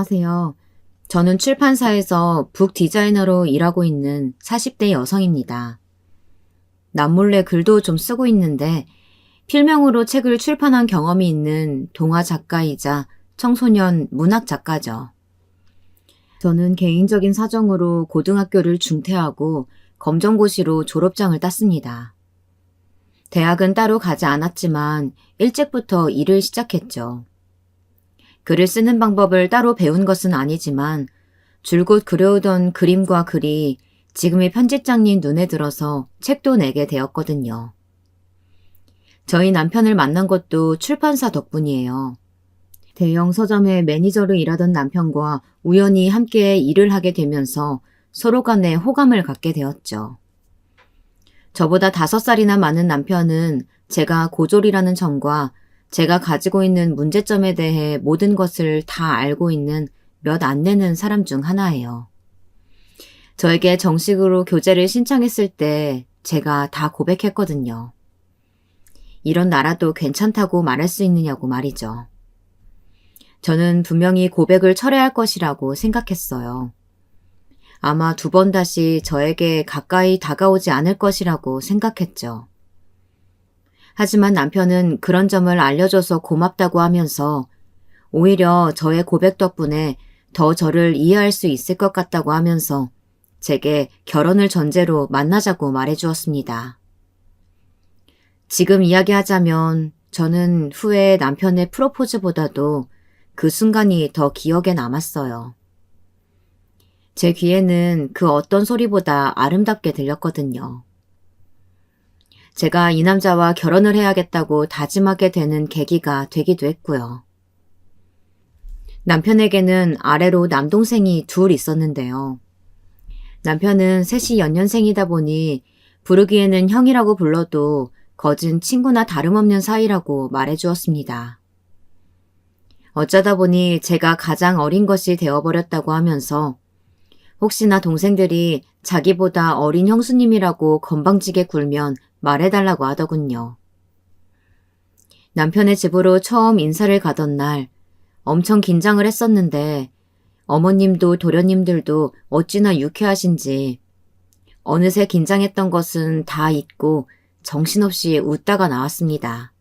안녕하세요. 저는 출판사에서 북 디자이너로 일하고 있는 40대 여성입니다. 남몰래 글도 좀 쓰고 있는데 필명으로 책을 출판한 경험이 있는 동화 작가이자 청소년 문학 작가죠. 저는 개인적인 사정으로 고등학교를 중퇴하고 검정고시로 졸업장을 땄습니다. 대학은 따로 가지 않았지만 일찍부터 일을 시작했죠. 글을 쓰는 방법을 따로 배운 것은 아니지만 줄곧 그려오던 그림과 글이 지금의 편집장님 눈에 들어서 책도 내게 되었거든요. 저희 남편을 만난 것도 출판사 덕분이에요. 대형 서점의 매니저로 일하던 남편과 우연히 함께 일을 하게 되면서 서로 간에 호감을 갖게 되었죠. 저보다 5살이나 많은 남편은 제가 고졸이라는 점과 제가 가지고 있는 문제점에 대해 모든 것을 다 알고 있는 몇 안 되는 사람 중 하나예요. 저에게 정식으로 교제를 신청했을 때 제가 다 고백했거든요. 이런 나라도 괜찮다고 말할 수 있느냐고 말이죠. 저는 분명히 고백을 철회할 것이라고 생각했어요. 아마 2번 다시 저에게 가까이 다가오지 않을 것이라고 생각했죠. 하지만 남편은 그런 점을 알려줘서 고맙다고 하면서 오히려 저의 고백 덕분에 더 저를 이해할 수 있을 것 같다고 하면서 제게 결혼을 전제로 만나자고 말해주었습니다. 지금 이야기하자면 저는 후에 남편의 프로포즈보다도 그 순간이 더 기억에 남았어요. 제 귀에는 그 어떤 소리보다 아름답게 들렸거든요. 제가 이 남자와 결혼을 해야겠다고 다짐하게 되는 계기가 되기도 했고요. 남편에게는 아래로 남동생이 2 있었는데요. 남편은 셋이 연년생이다 보니 부르기에는 형이라고 불러도 거진 친구나 다름없는 사이라고 말해주었습니다. 어쩌다 보니 제가 가장 어린 것이 되어버렸다고 하면서 혹시나 동생들이 자기보다 어린 형수님이라고 건방지게 굴면 말해달라고 하더군요. 남편의 집으로 처음 인사를 가던 날 엄청 긴장을 했었는데 어머님도 도련님들도 어찌나 유쾌하신지 어느새 긴장했던 것은 다 잊고 정신없이 웃다가 나왔습니다.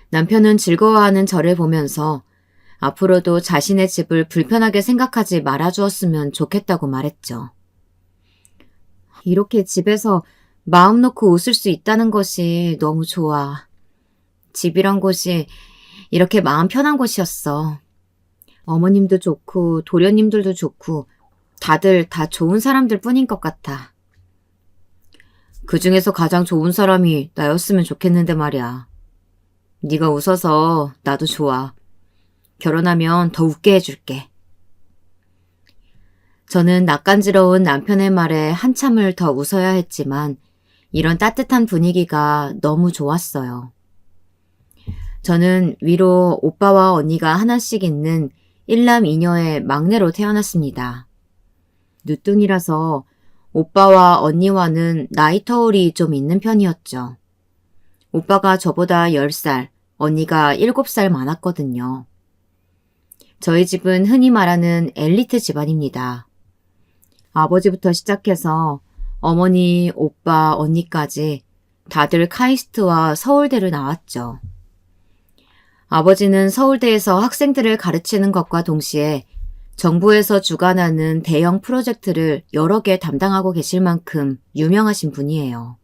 남편은 즐거워하는 저를 보면서 앞으로도 자신의 집을 불편하게 생각하지 말아주었으면 좋겠다고 말했죠. 이렇게 집에서 마음 놓고 웃을 수 있다는 것이 너무 좋아. 집이란 곳이 이렇게 마음 편한 곳이었어. 어머님도 좋고 도련님들도 좋고 다들 다 좋은 사람들 뿐인 것 같아. 그 중에서 가장 좋은 사람이 나였으면 좋겠는데 말이야. 네가 웃어서 나도 좋아. 결혼하면 더 웃게 해줄게. 저는 낯간지러운 남편의 말에 한참을 더 웃어야 했지만 이런 따뜻한 분위기가 너무 좋았어요. 저는 위로 오빠와 언니가 하나씩 있는 1남 2녀의 막내로 태어났습니다. 늦둥이라서 오빠와 언니와는 나이 터울이 좀 있는 편이었죠. 오빠가 저보다 10살, 언니가 7살 많았거든요. 저희 집은 흔히 말하는 엘리트 집안입니다. 아버지부터 시작해서 어머니, 오빠, 언니까지 다들 카이스트와 서울대를 나왔죠. 아버지는 서울대에서 학생들을 가르치는 것과 동시에 정부에서 주관하는 대형 프로젝트를 여러 개 담당하고 계실 만큼 유명하신 분이에요.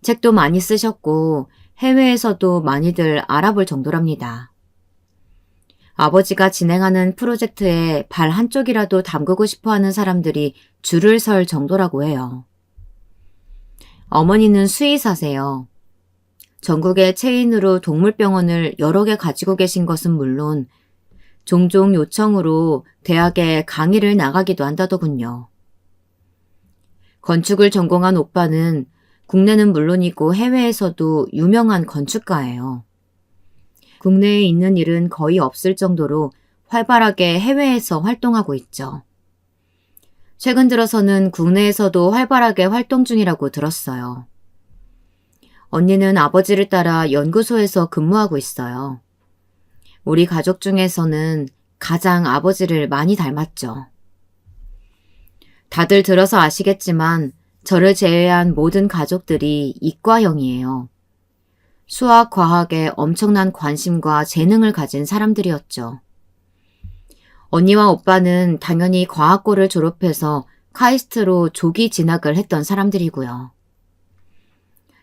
책도 많이 쓰셨고 해외에서도 많이들 알아볼 정도랍니다. 아버지가 진행하는 프로젝트에 발 한쪽이라도 담그고 싶어하는 사람들이 줄을 설 정도라고 해요. 어머니는 수의사세요. 전국의 체인으로 동물병원을 여러 개 가지고 계신 것은 물론 종종 요청으로 대학에 강의를 나가기도 한다더군요. 건축을 전공한 오빠는 국내는 물론이고 해외에서도 유명한 건축가예요. 국내에 있는 일은 거의 없을 정도로 활발하게 해외에서 활동하고 있죠. 최근 들어서는 국내에서도 활발하게 활동 중이라고 들었어요. 언니는 아버지를 따라 연구소에서 근무하고 있어요. 우리 가족 중에서는 가장 아버지를 많이 닮았죠. 다들 들어서 아시겠지만 저를 제외한 모든 가족들이 이과형이에요. 수학, 과학에 엄청난 관심과 재능을 가진 사람들이었죠. 언니와 오빠는 당연히 과학고를 졸업해서 카이스트로 조기 진학을 했던 사람들이고요.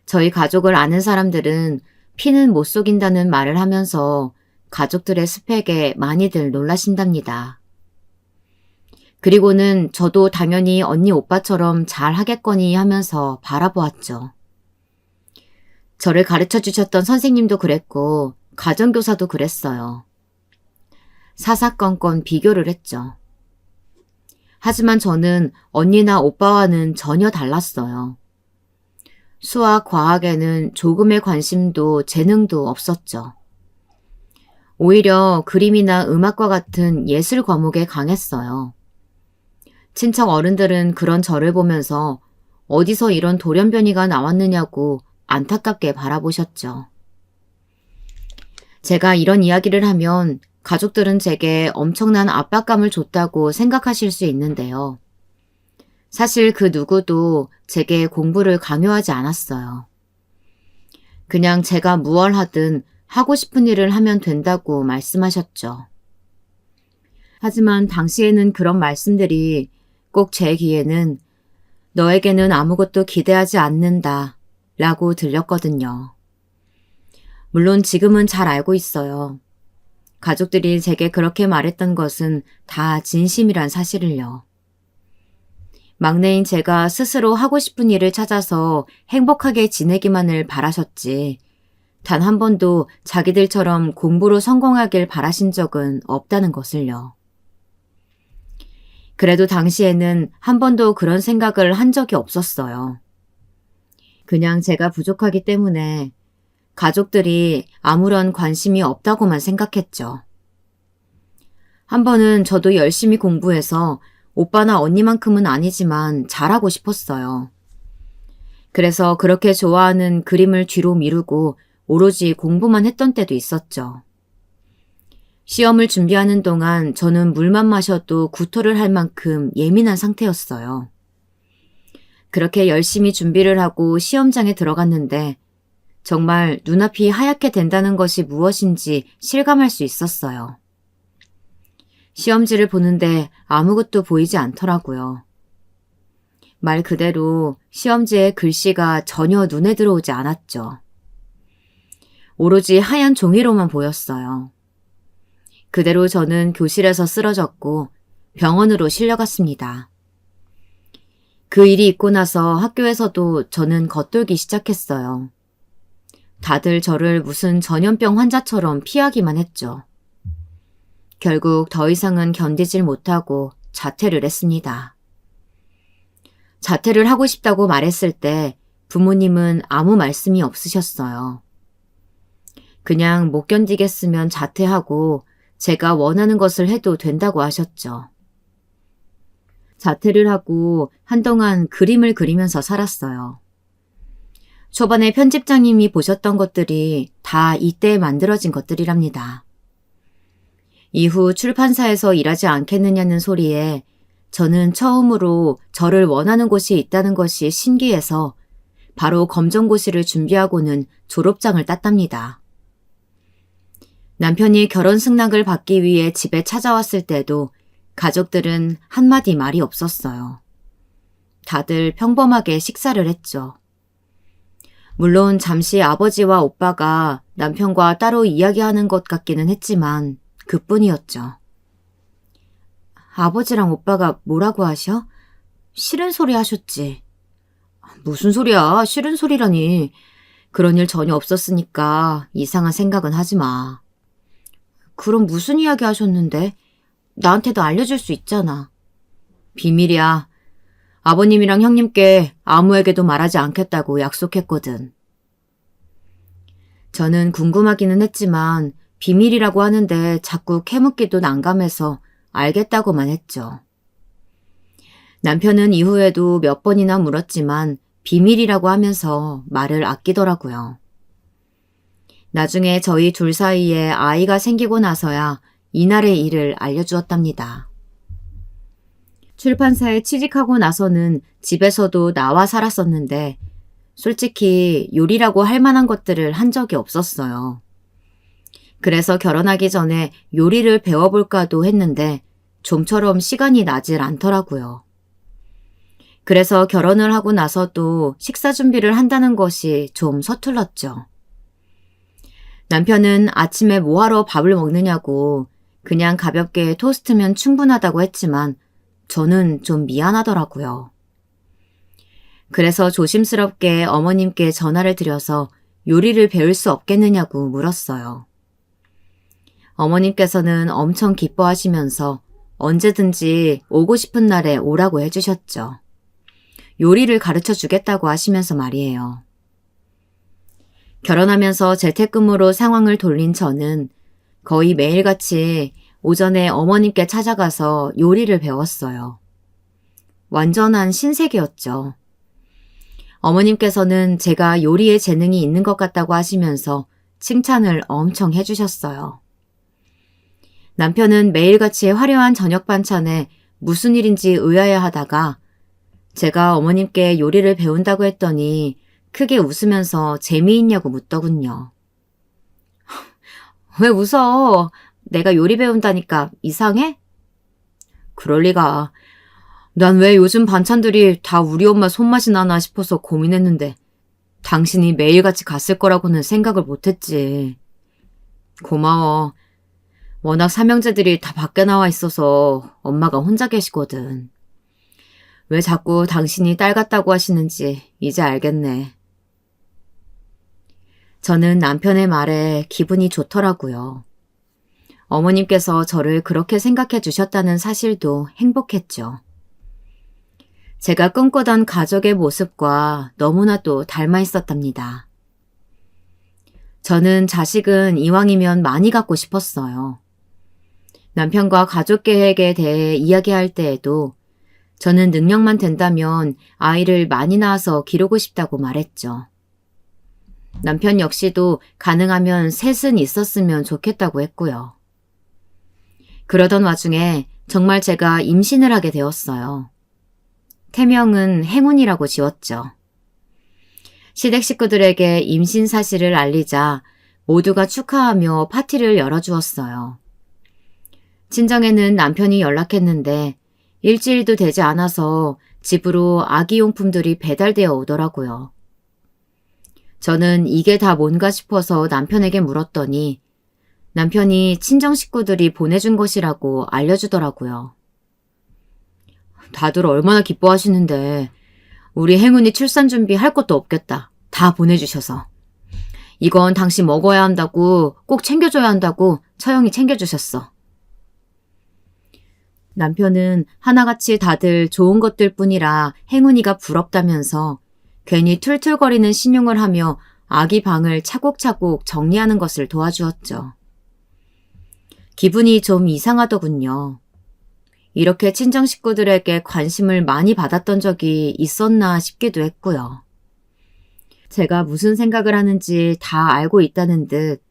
저희 가족을 아는 사람들은 피는 못 속인다는 말을 하면서 가족들의 스펙에 많이들 놀라신답니다. 그리고는 저도 당연히 언니 오빠처럼 잘 하겠거니 하면서 바라보았죠. 저를 가르쳐 주셨던 선생님도 그랬고 가정교사도 그랬어요. 사사건건 비교를 했죠. 하지만 저는 언니나 오빠와는 전혀 달랐어요. 수학, 과학에는 조금의 관심도 재능도 없었죠. 오히려 그림이나 음악과 같은 예술 과목에 강했어요. 친척 어른들은 그런 저를 보면서 어디서 이런 돌연변이가 나왔느냐고 안타깝게 바라보셨죠. 제가 이런 이야기를 하면 가족들은 제게 엄청난 압박감을 줬다고 생각하실 수 있는데요. 사실 그 누구도 제게 공부를 강요하지 않았어요. 그냥 제가 무얼 하든 하고 싶은 일을 하면 된다고 말씀하셨죠. 하지만 당시에는 그런 말씀들이 꼭 제 귀에는 너에게는 아무것도 기대하지 않는다 라고 들렸거든요. 물론 지금은 잘 알고 있어요. 가족들이 제게 그렇게 말했던 것은 다 진심이란 사실을요. 막내인 제가 스스로 하고 싶은 일을 찾아서 행복하게 지내기만을 바라셨지 단 한 번도 자기들처럼 공부로 성공하길 바라신 적은 없다는 것을요. 그래도 당시에는 한 번도 그런 생각을 한 적이 없었어요. 그냥 제가 부족하기 때문에 가족들이 아무런 관심이 없다고만 생각했죠. 한 번은 저도 열심히 공부해서 오빠나 언니만큼은 아니지만 잘하고 싶었어요. 그래서 그렇게 좋아하는 그림을 뒤로 미루고 오로지 공부만 했던 때도 있었죠. 시험을 준비하는 동안 저는 물만 마셔도 구토를 할 만큼 예민한 상태였어요. 그렇게 열심히 준비를 하고 시험장에 들어갔는데 정말 눈앞이 하얗게 된다는 것이 무엇인지 실감할 수 있었어요. 시험지를 보는데 아무것도 보이지 않더라고요. 말 그대로 시험지의 글씨가 전혀 눈에 들어오지 않았죠. 오로지 하얀 종이로만 보였어요. 그대로 저는 교실에서 쓰러졌고 병원으로 실려갔습니다. 그 일이 있고 나서 학교에서도 저는 겉돌기 시작했어요. 다들 저를 무슨 전염병 환자처럼 피하기만 했죠. 결국 더 이상은 견디질 못하고 자퇴를 했습니다. 자퇴를 하고 싶다고 말했을 때 부모님은 아무 말씀이 없으셨어요. 그냥 못 견디겠으면 자퇴하고 제가 원하는 것을 해도 된다고 하셨죠. 자퇴를 하고 한동안 그림을 그리면서 살았어요. 초반에 편집장님이 보셨던 것들이 다 이때 만들어진 것들이랍니다. 이후 출판사에서 일하지 않겠느냐는 소리에 저는 처음으로 저를 원하는 곳이 있다는 것이 신기해서 바로 검정고시를 준비하고는 졸업장을 땄답니다. 남편이 결혼 승낙을 받기 위해 집에 찾아왔을 때도 가족들은 한마디 말이 없었어요. 다들 평범하게 식사를 했죠. 물론 잠시 아버지와 오빠가 남편과 따로 이야기하는 것 같기는 했지만 그뿐이었죠. 아버지랑 오빠가 뭐라고 하셔? 싫은 소리 하셨지. 무슨 소리야? 싫은 소리라니. 그런 일 전혀 없었으니까 이상한 생각은 하지 마. 그럼 무슨 이야기 하셨는데? 나한테도 알려줄 수 있잖아. 비밀이야. 아버님이랑 형님께 아무에게도 말하지 않겠다고 약속했거든. 저는 궁금하기는 했지만 비밀이라고 하는데 자꾸 캐묻기도 난감해서 알겠다고만 했죠. 남편은 이후에도 몇 번이나 물었지만 비밀이라고 하면서 말을 아끼더라고요. 나중에 저희 둘 사이에 아이가 생기고 나서야 이날의 일을 알려주었답니다. 출판사에 취직하고 나서는 집에서도 나와 살았었는데 솔직히 요리라고 할 만한 것들을 한 적이 없었어요. 그래서 결혼하기 전에 요리를 배워볼까도 했는데 좀처럼 시간이 나질 않더라고요. 그래서 결혼을 하고 나서도 식사 준비를 한다는 것이 좀 서툴렀죠. 남편은 아침에 뭐하러 밥을 먹느냐고 그냥 가볍게 토스트면 충분하다고 했지만 저는 좀 미안하더라고요. 그래서 조심스럽게 어머님께 전화를 드려서 요리를 배울 수 없겠느냐고 물었어요. 어머님께서는 엄청 기뻐하시면서 언제든지 오고 싶은 날에 오라고 해주셨죠. 요리를 가르쳐 주겠다고 하시면서 말이에요. 결혼하면서 재택근무로 상황을 돌린 저는 거의 매일같이 오전에 어머님께 찾아가서 요리를 배웠어요. 완전한 신세계였죠. 어머님께서는 제가 요리에 재능이 있는 것 같다고 하시면서 칭찬을 엄청 해주셨어요. 남편은 매일같이 화려한 저녁 반찬에 무슨 일인지 의아해하다가 제가 어머님께 요리를 배운다고 했더니 크게 웃으면서 재미있냐고 묻더군요. 왜 웃어? 내가 요리 배운다니까 이상해? 그럴 리가. 난 왜 요즘 반찬들이 다 우리 엄마 손맛이 나나 싶어서 고민했는데 당신이 매일같이 갔을 거라고는 생각을 못했지. 고마워. 워낙 삼형제들이 다 밖에 나와 있어서 엄마가 혼자 계시거든. 왜 자꾸 당신이 딸 같다고 하시는지 이제 알겠네. 저는 남편의 말에 기분이 좋더라고요. 어머님께서 저를 그렇게 생각해 주셨다는 사실도 행복했죠. 제가 꿈꾸던 가족의 모습과 너무나도 닮아 있었답니다. 저는 자식은 이왕이면 많이 갖고 싶었어요. 남편과 가족 계획에 대해 이야기할 때에도 저는 능력만 된다면 아이를 많이 낳아서 기르고 싶다고 말했죠. 남편 역시도 가능하면 셋은 있었으면 좋겠다고 했고요. 그러던 와중에 정말 제가 임신을 하게 되었어요. 태명은 행운이라고 지었죠. 시댁 식구들에게 임신 사실을 알리자 모두가 축하하며 파티를 열어주었어요. 친정에는 남편이 연락했는데 일주일도 되지 않아서 집으로 아기용품들이 배달되어 오더라고요. 저는 이게 다 뭔가 싶어서 남편에게 물었더니 남편이 친정 식구들이 보내준 것이라고 알려주더라고요. 다들 얼마나 기뻐하시는데 우리 행운이 출산 준비할 것도 없겠다. 다 보내주셔서. 이건 당신 먹어야 한다고 꼭 챙겨줘야 한다고 처형이 챙겨주셨어. 남편은 하나같이 다들 좋은 것들 뿐이라 행운이가 부럽다면서 괜히 툴툴거리는 신용을 하며 아기 방을 차곡차곡 정리하는 것을 도와주었죠. 기분이 좀 이상하더군요. 이렇게 친정 식구들에게 관심을 많이 받았던 적이 있었나 싶기도 했고요. 제가 무슨 생각을 하는지 다 알고 있다는 듯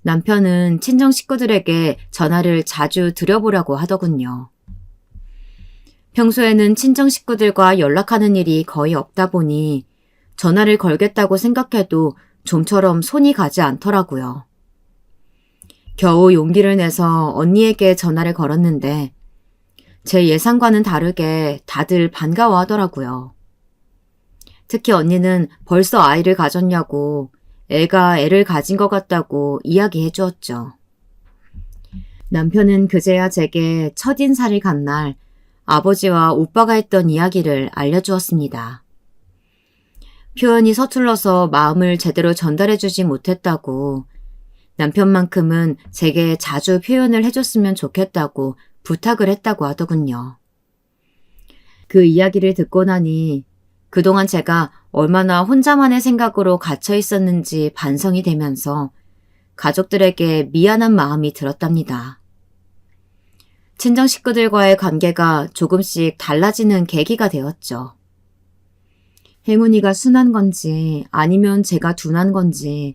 남편은 친정 식구들에게 전화를 자주 드려보라고 하더군요. 평소에는 친정 식구들과 연락하는 일이 거의 없다 보니 전화를 걸겠다고 생각해도 좀처럼 손이 가지 않더라고요. 겨우 용기를 내서 언니에게 전화를 걸었는데 제 예상과는 다르게 다들 반가워하더라고요. 특히 언니는 벌써 아이를 가졌냐고 애가 애를 가진 것 같다고 이야기해 주었죠. 남편은 그제야 제게 첫인사를 간 날 아버지와 오빠가 했던 이야기를 알려주었습니다. 표현이 서툴러서 마음을 제대로 전달해주지 못했다고 남편만큼은 제게 자주 표현을 해줬으면 좋겠다고 부탁을 했다고 하더군요. 그 이야기를 듣고 나니 그동안 제가 얼마나 혼자만의 생각으로 갇혀 있었는지 반성이 되면서 가족들에게 미안한 마음이 들었답니다. 친정 식구들과의 관계가 조금씩 달라지는 계기가 되었죠. 행운이가 순한 건지 아니면 제가 둔한 건지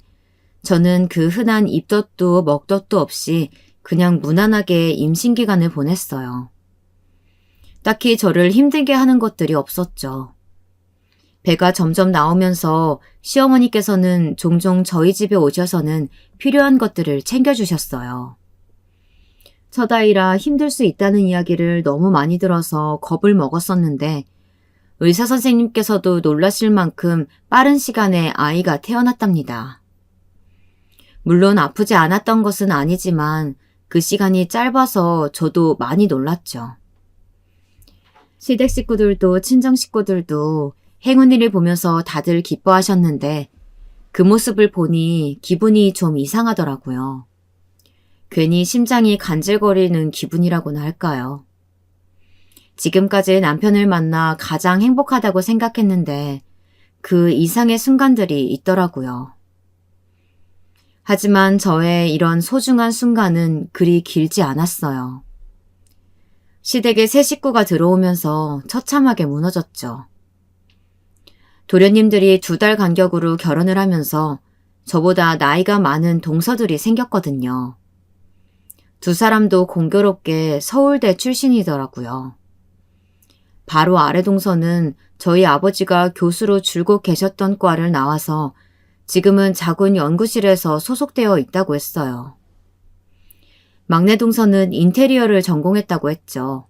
저는 그 흔한 입덧도 먹덧도 없이 그냥 무난하게 임신기간을 보냈어요. 딱히 저를 힘들게 하는 것들이 없었죠. 배가 점점 나오면서 시어머니께서는 종종 저희 집에 오셔서는 필요한 것들을 챙겨주셨어요. 첫 아이라 힘들 수 있다는 이야기를 너무 많이 들어서 겁을 먹었었는데 의사 선생님께서도 놀라실 만큼 빠른 시간에 아이가 태어났답니다. 물론 아프지 않았던 것은 아니지만 그 시간이 짧아서 저도 많이 놀랐죠. 시댁 식구들도 친정 식구들도 행운이를 보면서 다들 기뻐하셨는데 그 모습을 보니 기분이 좀 이상하더라고요. 괜히 심장이 간질거리는 기분이라고나 할까요? 지금까지 남편을 만나 가장 행복하다고 생각했는데 그 이상의 순간들이 있더라고요. 하지만 저의 이런 소중한 순간은 그리 길지 않았어요. 시댁에 새 식구가 들어오면서 처참하게 무너졌죠. 도련님들이 2달 간격으로 결혼을 하면서 저보다 나이가 많은 동서들이 생겼거든요. 2사람도 공교롭게 서울대 출신이더라고요. 바로 아래 동서는 저희 아버지가 교수로 줄곧 계셨던 과를 나와서 지금은 작은 연구실에서 소속되어 있다고 했어요. 막내 동서는 인테리어를 전공했다고 했죠.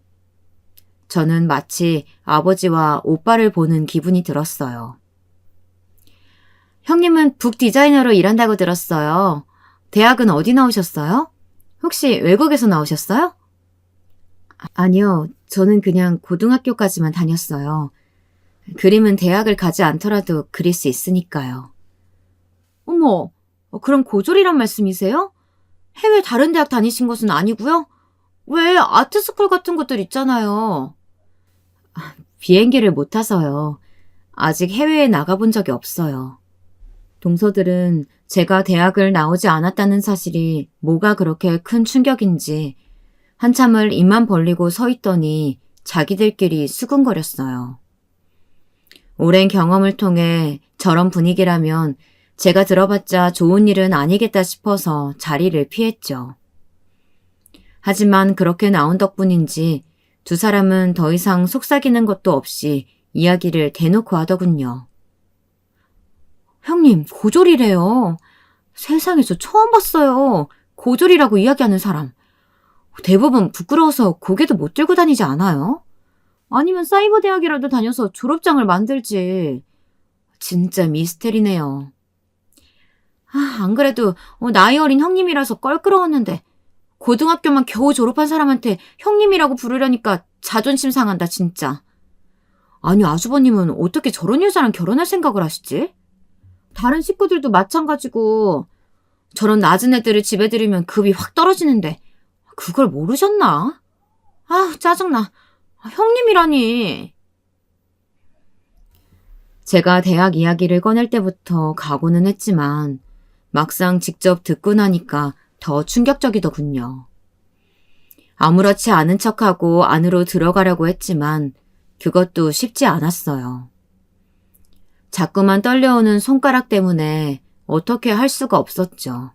저는 마치 아버지와 오빠를 보는 기분이 들었어요. 형님은 북 디자이너로 일한다고 들었어요. 대학은 어디 나오셨어요? 혹시 외국에서 나오셨어요? 아니요, 저는 그냥 고등학교까지만 다녔어요. 그림은 대학을 가지 않더라도 그릴 수 있으니까요. 어머, 그럼 고졸이란 말씀이세요? 해외 다른 대학 다니신 것은 아니고요? 왜 아트스쿨 같은 것들 있잖아요. 비행기를 못 타서요. 아직 해외에 나가본 적이 없어요. 동서들은 제가 대학을 나오지 않았다는 사실이 뭐가 그렇게 큰 충격인지 한참을 입만 벌리고 서 있더니 자기들끼리 수군거렸어요. 오랜 경험을 통해 저런 분위기라면 제가 들어봤자 좋은 일은 아니겠다 싶어서 자리를 피했죠. 하지만 그렇게 나온 덕분인지 2사람은 더 이상 속삭이는 것도 없이 이야기를 대놓고 하더군요. 형님, 고졸이래요. 세상에서 처음 봤어요. 고졸이라고 이야기하는 사람. 대부분 부끄러워서 고개도 못 들고 다니지 않아요? 아니면 사이버 대학이라도 다녀서 졸업장을 만들지. 진짜 미스테리네요. 안 그래도 나이 어린 형님이라서 껄끄러웠는데 고등학교만 겨우 졸업한 사람한테 형님이라고 부르려니까 자존심 상한다 진짜. 아니 아주버님은 어떻게 저런 여자랑 결혼할 생각을 하시지? 다른 식구들도 마찬가지고 저런 낮은 애들을 집에 들이면 급이 확 떨어지는데 그걸 모르셨나? 짜증나. 형님이라니. 제가 대학 이야기를 꺼낼 때부터 각오는 했지만 막상 직접 듣고 나니까 더 충격적이더군요. 아무렇지 않은 척하고 안으로 들어가려고 했지만 그것도 쉽지 않았어요. 자꾸만 떨려오는 손가락 때문에 어떻게 할 수가 없었죠.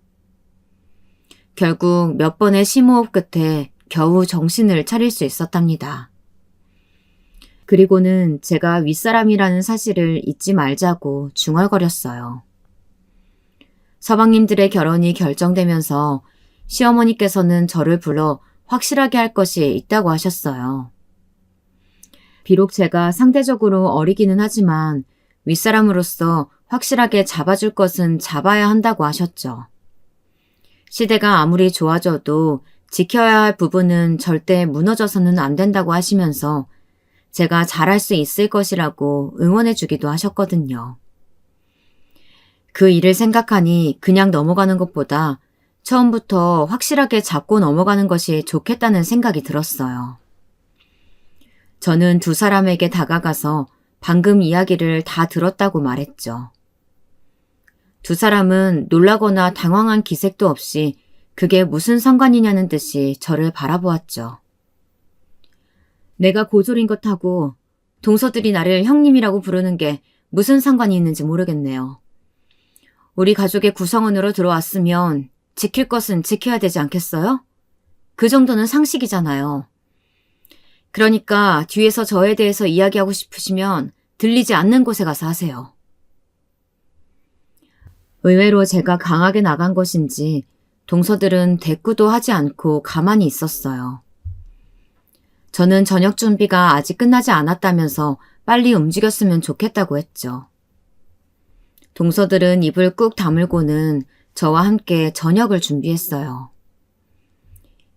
결국 몇 번의 심호흡 끝에 겨우 정신을 차릴 수 있었답니다. 그리고는 제가 윗사람이라는 사실을 잊지 말자고 중얼거렸어요. 서방님들의 결혼이 결정되면서 시어머니께서는 저를 불러 확실하게 할 것이 있다고 하셨어요. 비록 제가 상대적으로 어리기는 하지만 윗사람으로서 확실하게 잡아줄 것은 잡아야 한다고 하셨죠. 시대가 아무리 좋아져도 지켜야 할 부분은 절대 무너져서는 안 된다고 하시면서 제가 잘할 수 있을 것이라고 응원해 주기도 하셨거든요. 그 일을 생각하니 그냥 넘어가는 것보다 처음부터 확실하게 잡고 넘어가는 것이 좋겠다는 생각이 들었어요. 저는 2사람에게 다가가서 방금 이야기를 다 들었다고 말했죠. 2사람은 놀라거나 당황한 기색도 없이 그게 무슨 상관이냐는 듯이 저를 바라보았죠. 내가 고졸인 것하고 동서들이 나를 형님이라고 부르는 게 무슨 상관이 있는지 모르겠네요. 우리 가족의 구성원으로 들어왔으면 지킬 것은 지켜야 되지 않겠어요? 그 정도는 상식이잖아요. 그러니까 뒤에서 저에 대해서 이야기하고 싶으시면 들리지 않는 곳에 가서 하세요. 의외로 제가 강하게 나간 것인지 동서들은 대꾸도 하지 않고 가만히 있었어요. 저는 저녁 준비가 아직 끝나지 않았다면서 빨리 움직였으면 좋겠다고 했죠. 동서들은 입을 꾹 다물고는 저와 함께 저녁을 준비했어요.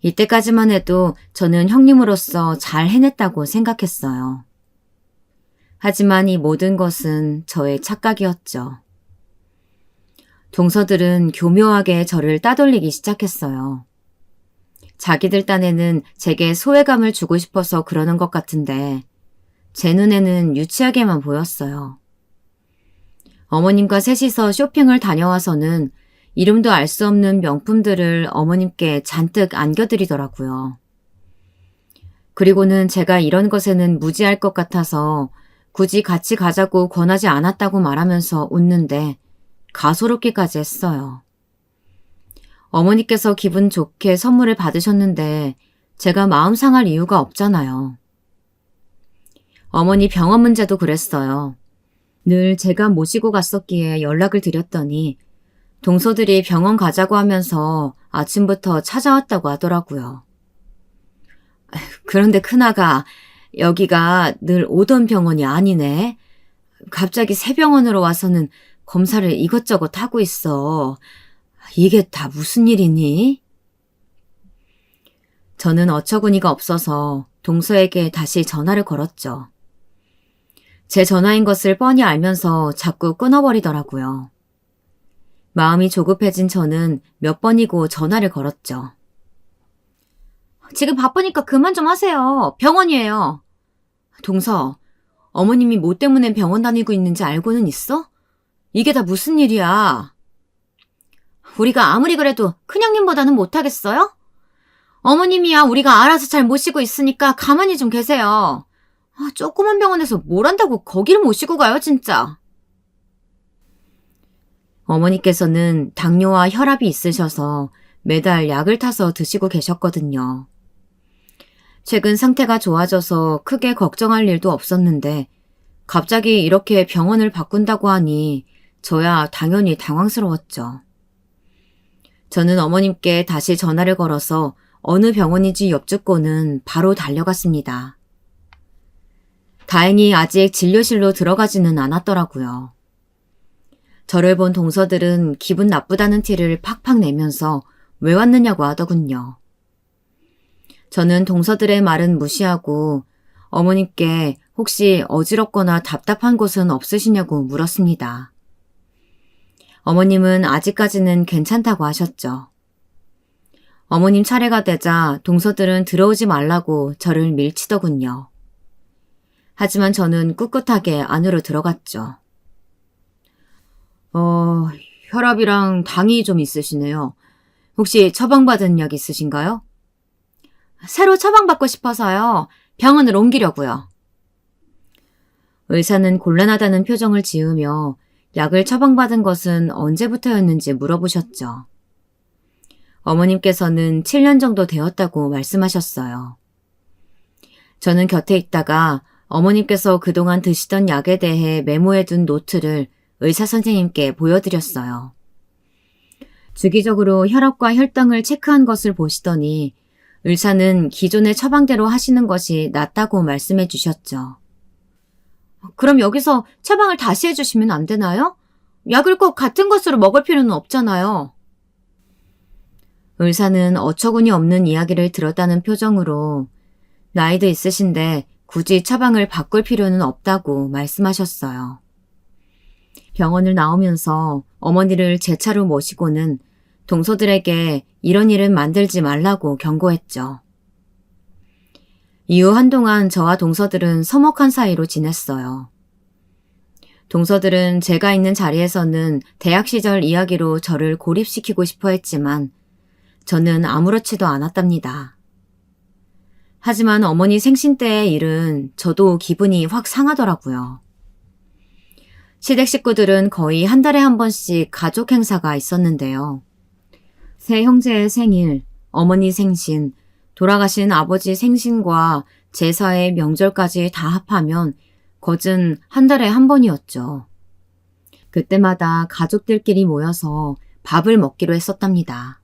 이때까지만 해도 저는 형님으로서 잘 해냈다고 생각했어요. 하지만 이 모든 것은 저의 착각이었죠. 동서들은 교묘하게 저를 따돌리기 시작했어요. 자기들 딴에는 제게 소외감을 주고 싶어서 그러는 것 같은데 제 눈에는 유치하게만 보였어요. 어머님과 셋이서 쇼핑을 다녀와서는 이름도 알 수 없는 명품들을 어머님께 잔뜩 안겨드리더라고요. 그리고는 제가 이런 것에는 무지할 것 같아서 굳이 같이 가자고 권하지 않았다고 말하면서 웃는데 가소롭기까지 했어요. 어머니께서 기분 좋게 선물을 받으셨는데 제가 마음 상할 이유가 없잖아요. 어머니 병원 문제도 그랬어요. 늘 제가 모시고 갔었기에 연락을 드렸더니 동서들이 병원 가자고 하면서 아침부터 찾아왔다고 하더라고요. 그런데 큰아가, 여기가 늘 오던 병원이 아니네. 갑자기 새 병원으로 와서는 검사를 이것저것 하고 있어. 이게 다 무슨 일이니? 저는 어처구니가 없어서 동서에게 다시 전화를 걸었죠. 제 전화인 것을 뻔히 알면서 자꾸 끊어버리더라고요. 마음이 조급해진 저는 몇 번이고 전화를 걸었죠. 지금 바쁘니까 그만 좀 하세요. 병원이에요. 동서, 어머님이 뭐 때문에 병원 다니고 있는지 알고는 있어? 이게 다 무슨 일이야? 우리가 아무리 그래도 큰형님보다는 못하겠어요? 어머님이야 우리가 알아서 잘 모시고 있으니까 가만히 좀 계세요. 조그만 병원에서 뭘 한다고 거기를 모시고 가요 진짜. 어머니께서는 당뇨와 혈압이 있으셔서 매달 약을 타서 드시고 계셨거든요. 최근 상태가 좋아져서 크게 걱정할 일도 없었는데 갑자기 이렇게 병원을 바꾼다고 하니 저야 당연히 당황스러웠죠. 저는 어머님께 다시 전화를 걸어서 어느 병원인지 여쭙고는 바로 달려갔습니다. 다행히 아직 진료실로 들어가지는 않았더라고요. 저를 본 동서들은 기분 나쁘다는 티를 팍팍 내면서 왜 왔느냐고 하더군요. 저는 동서들의 말은 무시하고 어머님께 혹시 어지럽거나 답답한 곳은 없으시냐고 물었습니다. 어머님은 아직까지는 괜찮다고 하셨죠. 어머님 차례가 되자 동서들은 들어오지 말라고 저를 밀치더군요. 하지만 저는 꿋꿋하게 안으로 들어갔죠. 혈압이랑 당이 좀 있으시네요. 혹시 처방받은 약 있으신가요? 새로 처방받고 싶어서요. 병원을 옮기려고요. 의사는 곤란하다는 표정을 지으며 약을 처방받은 것은 언제부터였는지 물어보셨죠. 어머님께서는 7년 정도 되었다고 말씀하셨어요. 저는 곁에 있다가 어머님께서 그동안 드시던 약에 대해 메모해둔 노트를 의사 선생님께 보여드렸어요. 주기적으로 혈압과 혈당을 체크한 것을 보시더니 의사는 기존의 처방대로 하시는 것이 낫다고 말씀해 주셨죠. 그럼 여기서 처방을 다시 해주시면 안 되나요? 약을 꼭 같은 것으로 먹을 필요는 없잖아요. 의사는 어처구니 없는 이야기를 들었다는 표정으로 나이도 있으신데 굳이 처방을 바꿀 필요는 없다고 말씀하셨어요. 병원을 나오면서 어머니를 제 차로 모시고는 동서들에게 이런 일은 만들지 말라고 경고했죠. 이후 한동안 저와 동서들은 서먹한 사이로 지냈어요. 동서들은 제가 있는 자리에서는 대학 시절 이야기로 저를 고립시키고 싶어 했지만 저는 아무렇지도 않았답니다. 하지만 어머니 생신 때의 일은 저도 기분이 확 상하더라고요. 시댁 식구들은 거의 한 달에 한 번씩 가족 행사가 있었는데요. 새 형제의 생일, 어머니 생신, 돌아가신 아버지 생신과 제사의 명절까지 다 합하면 거진 한 달에 한 번이었죠. 그때마다 가족들끼리 모여서 밥을 먹기로 했었답니다.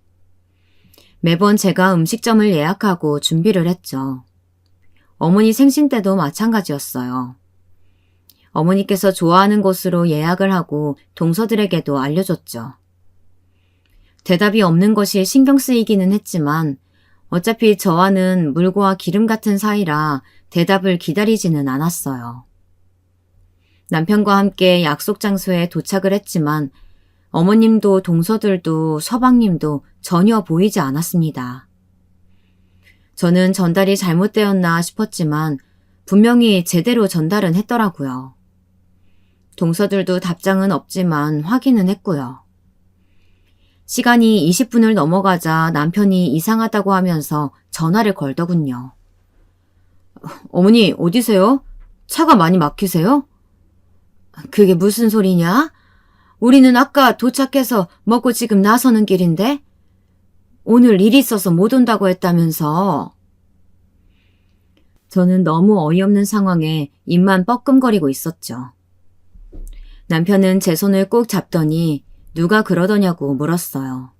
매번 제가 음식점을 예약하고 준비를 했죠. 어머니 생신 때도 마찬가지였어요. 어머니께서 좋아하는 곳으로 예약을 하고 동서들에게도 알려줬죠. 대답이 없는 것이 신경 쓰이기는 했지만 어차피 저와는 물과 기름 같은 사이라 대답을 기다리지는 않았어요. 남편과 함께 약속 장소에 도착을 했지만 어머님도 동서들도 서방님도 전혀 보이지 않았습니다. 저는 전달이 잘못되었나 싶었지만 분명히 제대로 전달은 했더라고요. 동서들도 답장은 없지만 확인은 했고요. 시간이 20분을 넘어가자 남편이 이상하다고 하면서 전화를 걸더군요. 어머니 어디세요? 차가 많이 막히세요? 그게 무슨 소리냐? 우리는 아까 도착해서 먹고 지금 나서는 길인데? 오늘 일 있어서 못 온다고 했다면서. 저는 너무 어이없는 상황에 입만 뻐끔거리고 있었죠. 남편은 제 손을 꼭 잡더니 누가 그러더냐고 물었어요.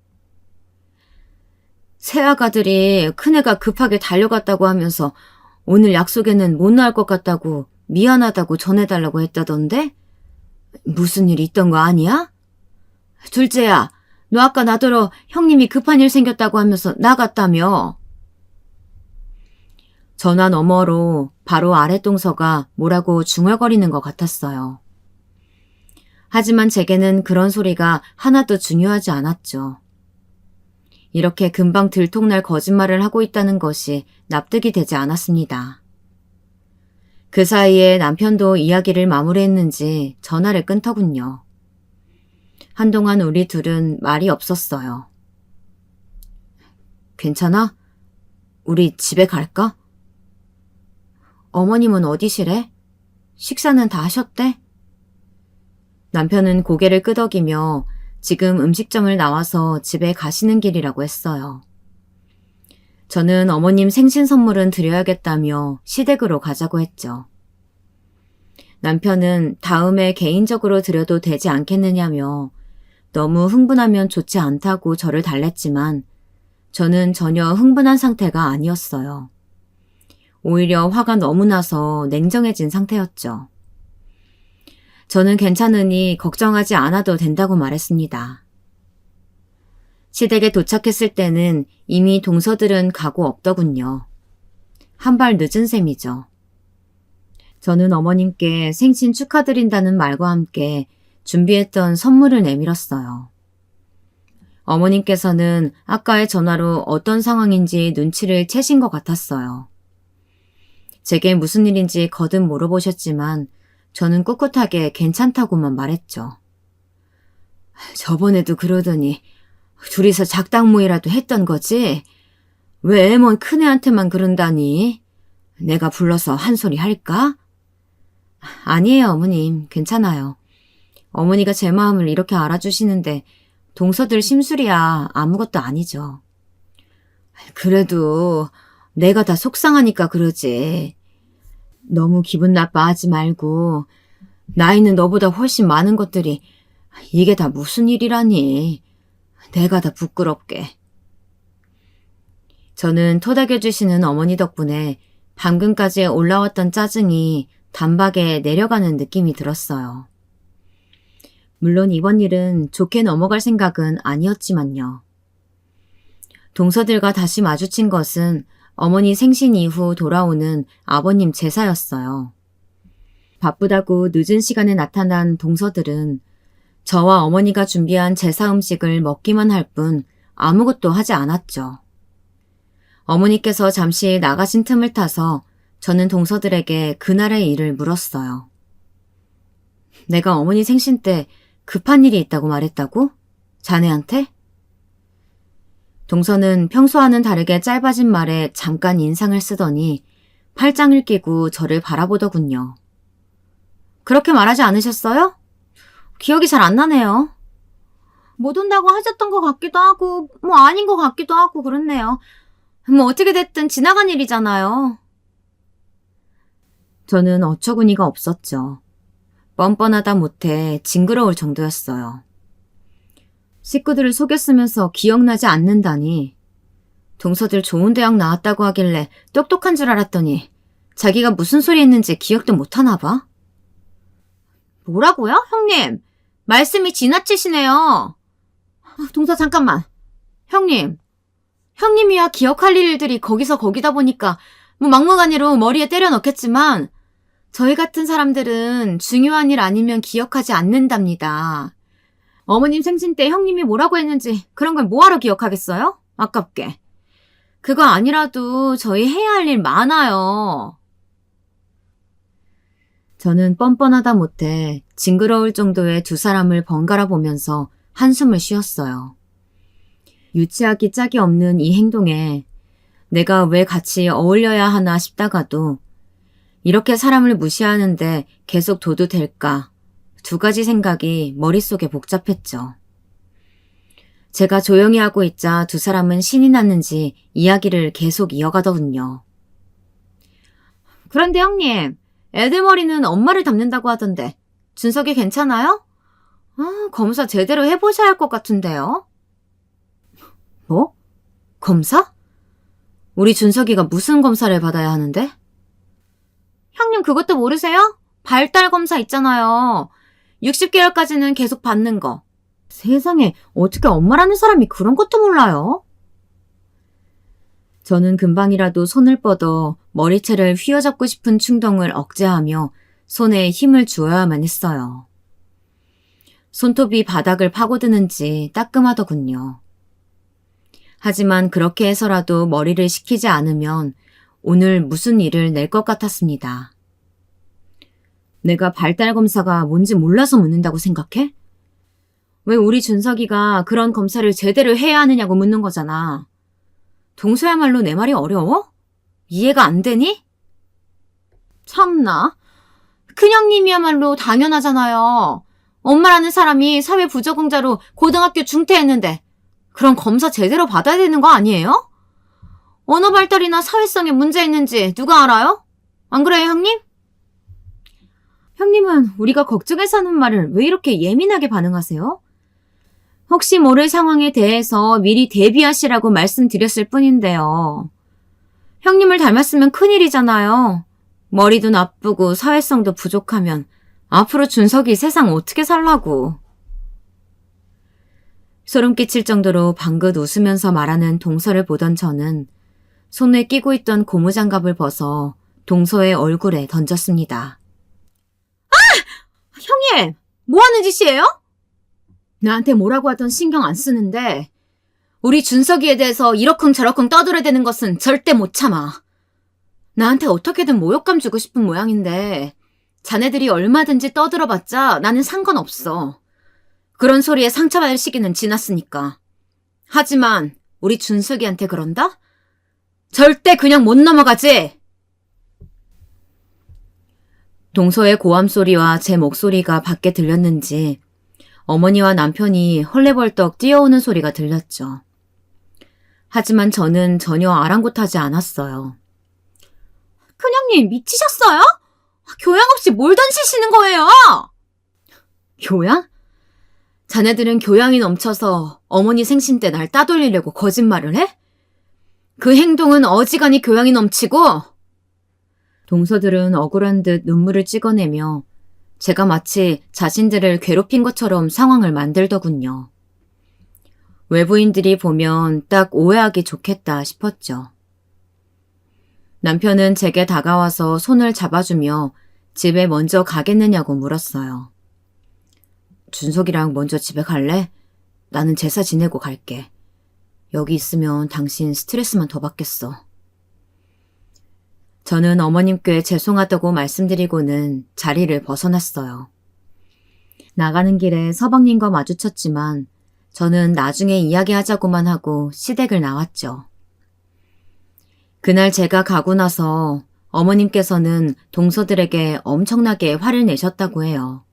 새아가들이 큰애가 급하게 달려갔다고 하면서 오늘 약속에는 못 나올 것 같다고 미안하다고 전해달라고 했다던데? 무슨 일 있던 거 아니야? 둘째야, 너 아까 나더러 형님이 급한 일 생겼다고 하면서 나갔다며. 전화 너머로 바로 아랫동서가 뭐라고 중얼거리는 것 같았어요. 하지만 제게는 그런 소리가 하나도 중요하지 않았죠. 이렇게 금방 들통날 거짓말을 하고 있다는 것이 납득이 되지 않았습니다. 그 사이에 남편도 이야기를 마무리했는지 전화를 끊더군요. 한동안 우리 둘은 말이 없었어요. 괜찮아? 우리 집에 갈까? 어머님은 어디시래? 식사는 다 하셨대? 남편은 고개를 끄덕이며 지금 음식점을 나와서 집에 가시는 길이라고 했어요. 저는 어머님 생신 선물은 드려야겠다며 시댁으로 가자고 했죠. 남편은 다음에 개인적으로 드려도 되지 않겠느냐며 너무 흥분하면 좋지 않다고 저를 달랬지만 저는 전혀 흥분한 상태가 아니었어요. 오히려 화가 너무 나서 냉정해진 상태였죠. 저는 괜찮으니 걱정하지 않아도 된다고 말했습니다. 시댁에 도착했을 때는 이미 동서들은 가고 없더군요. 한 발 늦은 셈이죠. 저는 어머님께 생신 축하드린다는 말과 함께 준비했던 선물을 내밀었어요. 어머님께서는 아까의 전화로 어떤 상황인지 눈치를 채신 것 같았어요. 제게 무슨 일인지 거듭 물어보셨지만 저는 꿋꿋하게 괜찮다고만 말했죠. 저번에도 그러더니 둘이서 작당모이라도 했던 거지? 왜 애먼 큰애한테만 그런다니? 내가 불러서 한 소리 할까? 아니에요, 어머님. 괜찮아요. 어머니가 제 마음을 이렇게 알아주시는데 동서들 심술이야 아무것도 아니죠. 그래도 내가 다 속상하니까 그러지. 너무 기분 나빠하지 말고 나이는 너보다 훨씬 많은 것들이 이게 다 무슨 일이라니. 내가 다 부끄럽게. 저는 토닥여주시는 어머니 덕분에 방금까지 올라왔던 짜증이 단박에 내려가는 느낌이 들었어요. 물론 이번 일은 좋게 넘어갈 생각은 아니었지만요. 동서들과 다시 마주친 것은 어머니 생신 이후 돌아오는 아버님 제사였어요. 바쁘다고 늦은 시간에 나타난 동서들은 저와 어머니가 준비한 제사 음식을 먹기만 할 뿐 아무것도 하지 않았죠. 어머니께서 잠시 나가신 틈을 타서 저는 동서들에게 그날의 일을 물었어요. 내가 어머니 생신 때 급한 일이 있다고 말했다고? 자네한테? 동서는 평소와는 다르게 짧아진 말에 잠깐 인상을 쓰더니 팔짱을 끼고 저를 바라보더군요. 그렇게 말하지 않으셨어요? 기억이 잘 안 나네요. 못 온다고 하셨던 것 같기도 하고 뭐 아닌 것 같기도 하고 그렇네요. 뭐 어떻게 됐든 지나간 일이잖아요. 저는 어처구니가 없었죠. 뻔뻔하다 못해 징그러울 정도였어요. 식구들을 속였으면서 기억나지 않는다니. 동서들 좋은 대학 나왔다고 하길래 똑똑한 줄 알았더니 자기가 무슨 소리 했는지 기억도 못하나 봐. 뭐라고요? 형님, 말씀이 지나치시네요. 동서 잠깐만. 형님, 형님이야 기억할 일들이 거기서 거기다 보니까 뭐 막무가내로 머리에 때려 넣겠지만 저희 같은 사람들은 중요한 일 아니면 기억하지 않는답니다. 어머님 생신 때 형님이 뭐라고 했는지 그런 걸 뭐하러 기억하겠어요? 아깝게. 그거 아니라도 저희 해야 할 일 많아요. 저는 뻔뻔하다 못해 징그러울 정도의 두 사람을 번갈아 보면서 한숨을 쉬었어요. 유치하기 짝이 없는 이 행동에 내가 왜 같이 어울려야 하나 싶다가도 이렇게 사람을 무시하는데 계속 둬도 될까? 두 가지 생각이 머릿속에 복잡했죠. 제가 조용히 하고 있자 두 사람은 신이 났는지 이야기를 계속 이어가더군요. 그런데 형님, 애들 머리는 엄마를 닮는다고 하던데 준석이 괜찮아요? 검사 제대로 해보셔야 할 것 같은데요. 뭐? 검사? 우리 준석이가 무슨 검사를 받아야 하는데? 형님 그것도 모르세요? 발달 검사 있잖아요. 60개월까지는 계속 받는 거. 세상에 어떻게 엄마라는 사람이 그런 것도 몰라요? 저는 금방이라도 손을 뻗어 머리채를 휘어잡고 싶은 충동을 억제하며 손에 힘을 주어야만 했어요. 손톱이 바닥을 파고드는지 따끔하더군요. 하지만 그렇게 해서라도 머리를 식히지 않으면 오늘 무슨 일을 낼 것 같았습니다. 내가 발달 검사가 뭔지 몰라서 묻는다고 생각해? 왜 우리 준석이가 그런 검사를 제대로 해야 하느냐고 묻는 거잖아. 동서야말로 내 말이 어려워? 이해가 안 되니? 참나. 큰형님이야말로 당연하잖아요. 엄마라는 사람이 사회 부적응자로 고등학교 중퇴했는데 그런 검사 제대로 받아야 되는 거 아니에요? 언어 발달이나 사회성에 문제 있는지 누가 알아요? 안 그래요, 형님? 형님은 우리가 걱정해서 하는 말을 왜 이렇게 예민하게 반응하세요? 혹시 모를 상황에 대해서 미리 대비하시라고 말씀드렸을 뿐인데요. 형님을 닮았으면 큰일이잖아요. 머리도 나쁘고 사회성도 부족하면 앞으로 준석이 세상 어떻게 살라고. 소름 끼칠 정도로 방긋 웃으면서 말하는 동서를 보던 저는 손에 끼고 있던 고무장갑을 벗어 동서의 얼굴에 던졌습니다. 형님! 뭐하는 짓이에요? 나한테 뭐라고 하던 신경 안 쓰는데 우리 준석이에 대해서 이러쿵저러쿵 떠들어대는 것은 절대 못 참아. 나한테 어떻게든 모욕감 주고 싶은 모양인데 자네들이 얼마든지 떠들어봤자 나는 상관없어. 그런 소리에 상처받을 시기는 지났으니까. 하지만 우리 준석이한테 그런다? 절대 그냥 못 넘어가지! 동서의 고함 소리와 제 목소리가 밖에 들렸는지 어머니와 남편이 헐레벌떡 뛰어오는 소리가 들렸죠. 하지만 저는 전혀 아랑곳하지 않았어요. 큰형님 미치셨어요? 교양 없이 뭘 던지시는 거예요? 교양? 자네들은 교양이 넘쳐서 어머니 생신 때 날 따돌리려고 거짓말을 해? 그 행동은 어지간히 교양이 넘치고. 동서들은 억울한 듯 눈물을 찍어내며 제가 마치 자신들을 괴롭힌 것처럼 상황을 만들더군요. 외부인들이 보면 딱 오해하기 좋겠다 싶었죠. 남편은 제게 다가와서 손을 잡아주며 집에 먼저 가겠느냐고 물었어요. 준석이랑 먼저 집에 갈래? 나는 제사 지내고 갈게. 여기 있으면 당신 스트레스만 더 받겠어. 저는 어머님께 죄송하다고 말씀드리고는 자리를 벗어났어요. 나가는 길에 서방님과 마주쳤지만 저는 나중에 이야기하자고만 하고 시댁을 나왔죠. 그날 제가 가고 나서 어머님께서는 동서들에게 엄청나게 화를 내셨다고 해요.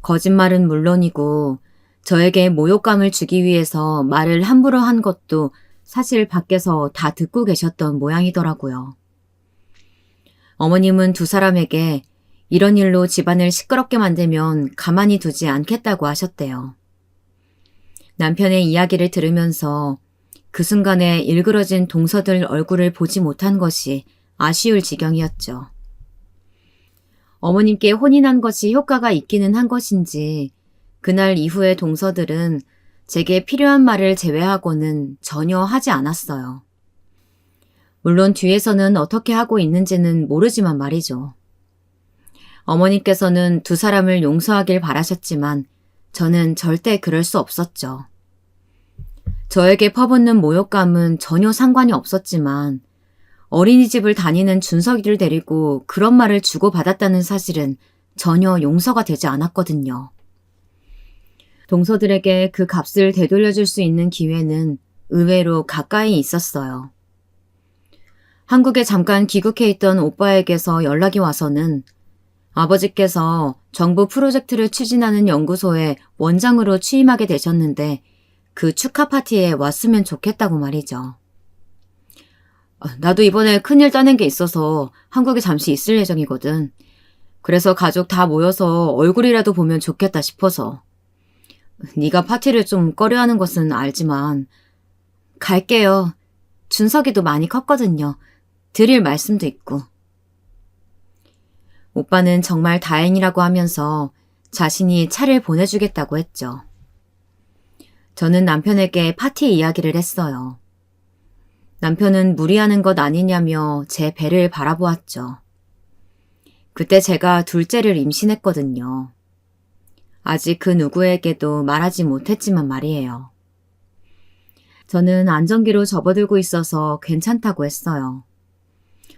거짓말은 물론이고 저에게 모욕감을 주기 위해서 말을 함부로 한 것도 사실 밖에서 다 듣고 계셨던 모양이더라고요. 어머님은 두 사람에게 이런 일로 집안을 시끄럽게 만들면 가만히 두지 않겠다고 하셨대요. 남편의 이야기를 들으면서 그 순간에 일그러진 동서들 얼굴을 보지 못한 것이 아쉬울 지경이었죠. 어머님께 혼이 난 것이 효과가 있기는 한 것인지 그날 이후에 동서들은 제게 필요한 말을 제외하고는 전혀 하지 않았어요. 물론 뒤에서는 어떻게 하고 있는지는 모르지만 말이죠. 어머니께서는 두 사람을 용서하길 바라셨지만 저는 절대 그럴 수 없었죠. 저에게 퍼붓는 모욕감은 전혀 상관이 없었지만 어린이집을 다니는 준석이를 데리고 그런 말을 주고받았다는 사실은 전혀 용서가 되지 않았거든요. 동서들에게 그 값을 되돌려줄 수 있는 기회는 의외로 가까이 있었어요. 한국에 잠깐 귀국해 있던 오빠에게서 연락이 와서는 아버지께서 정부 프로젝트를 추진하는 연구소에 원장으로 취임하게 되셨는데 그 축하 파티에 왔으면 좋겠다고 말이죠. 나도 이번에 큰일 따낸 게 있어서 한국에 잠시 있을 예정이거든. 그래서 가족 다 모여서 얼굴이라도 보면 좋겠다 싶어서. 네가 파티를 좀 꺼려하는 것은 알지만 갈게요. 준석이도 많이 컸거든요. 드릴 말씀도 있고. 오빠는 정말 다행이라고 하면서 자신이 차를 보내주겠다고 했죠. 저는 남편에게 파티 이야기를 했어요. 남편은 무리하는 것 아니냐며 제 배를 바라보았죠. 그때 제가 둘째를 임신했거든요. 아직 그 누구에게도 말하지 못했지만 말이에요. 저는 안정기로 접어들고 있어서 괜찮다고 했어요.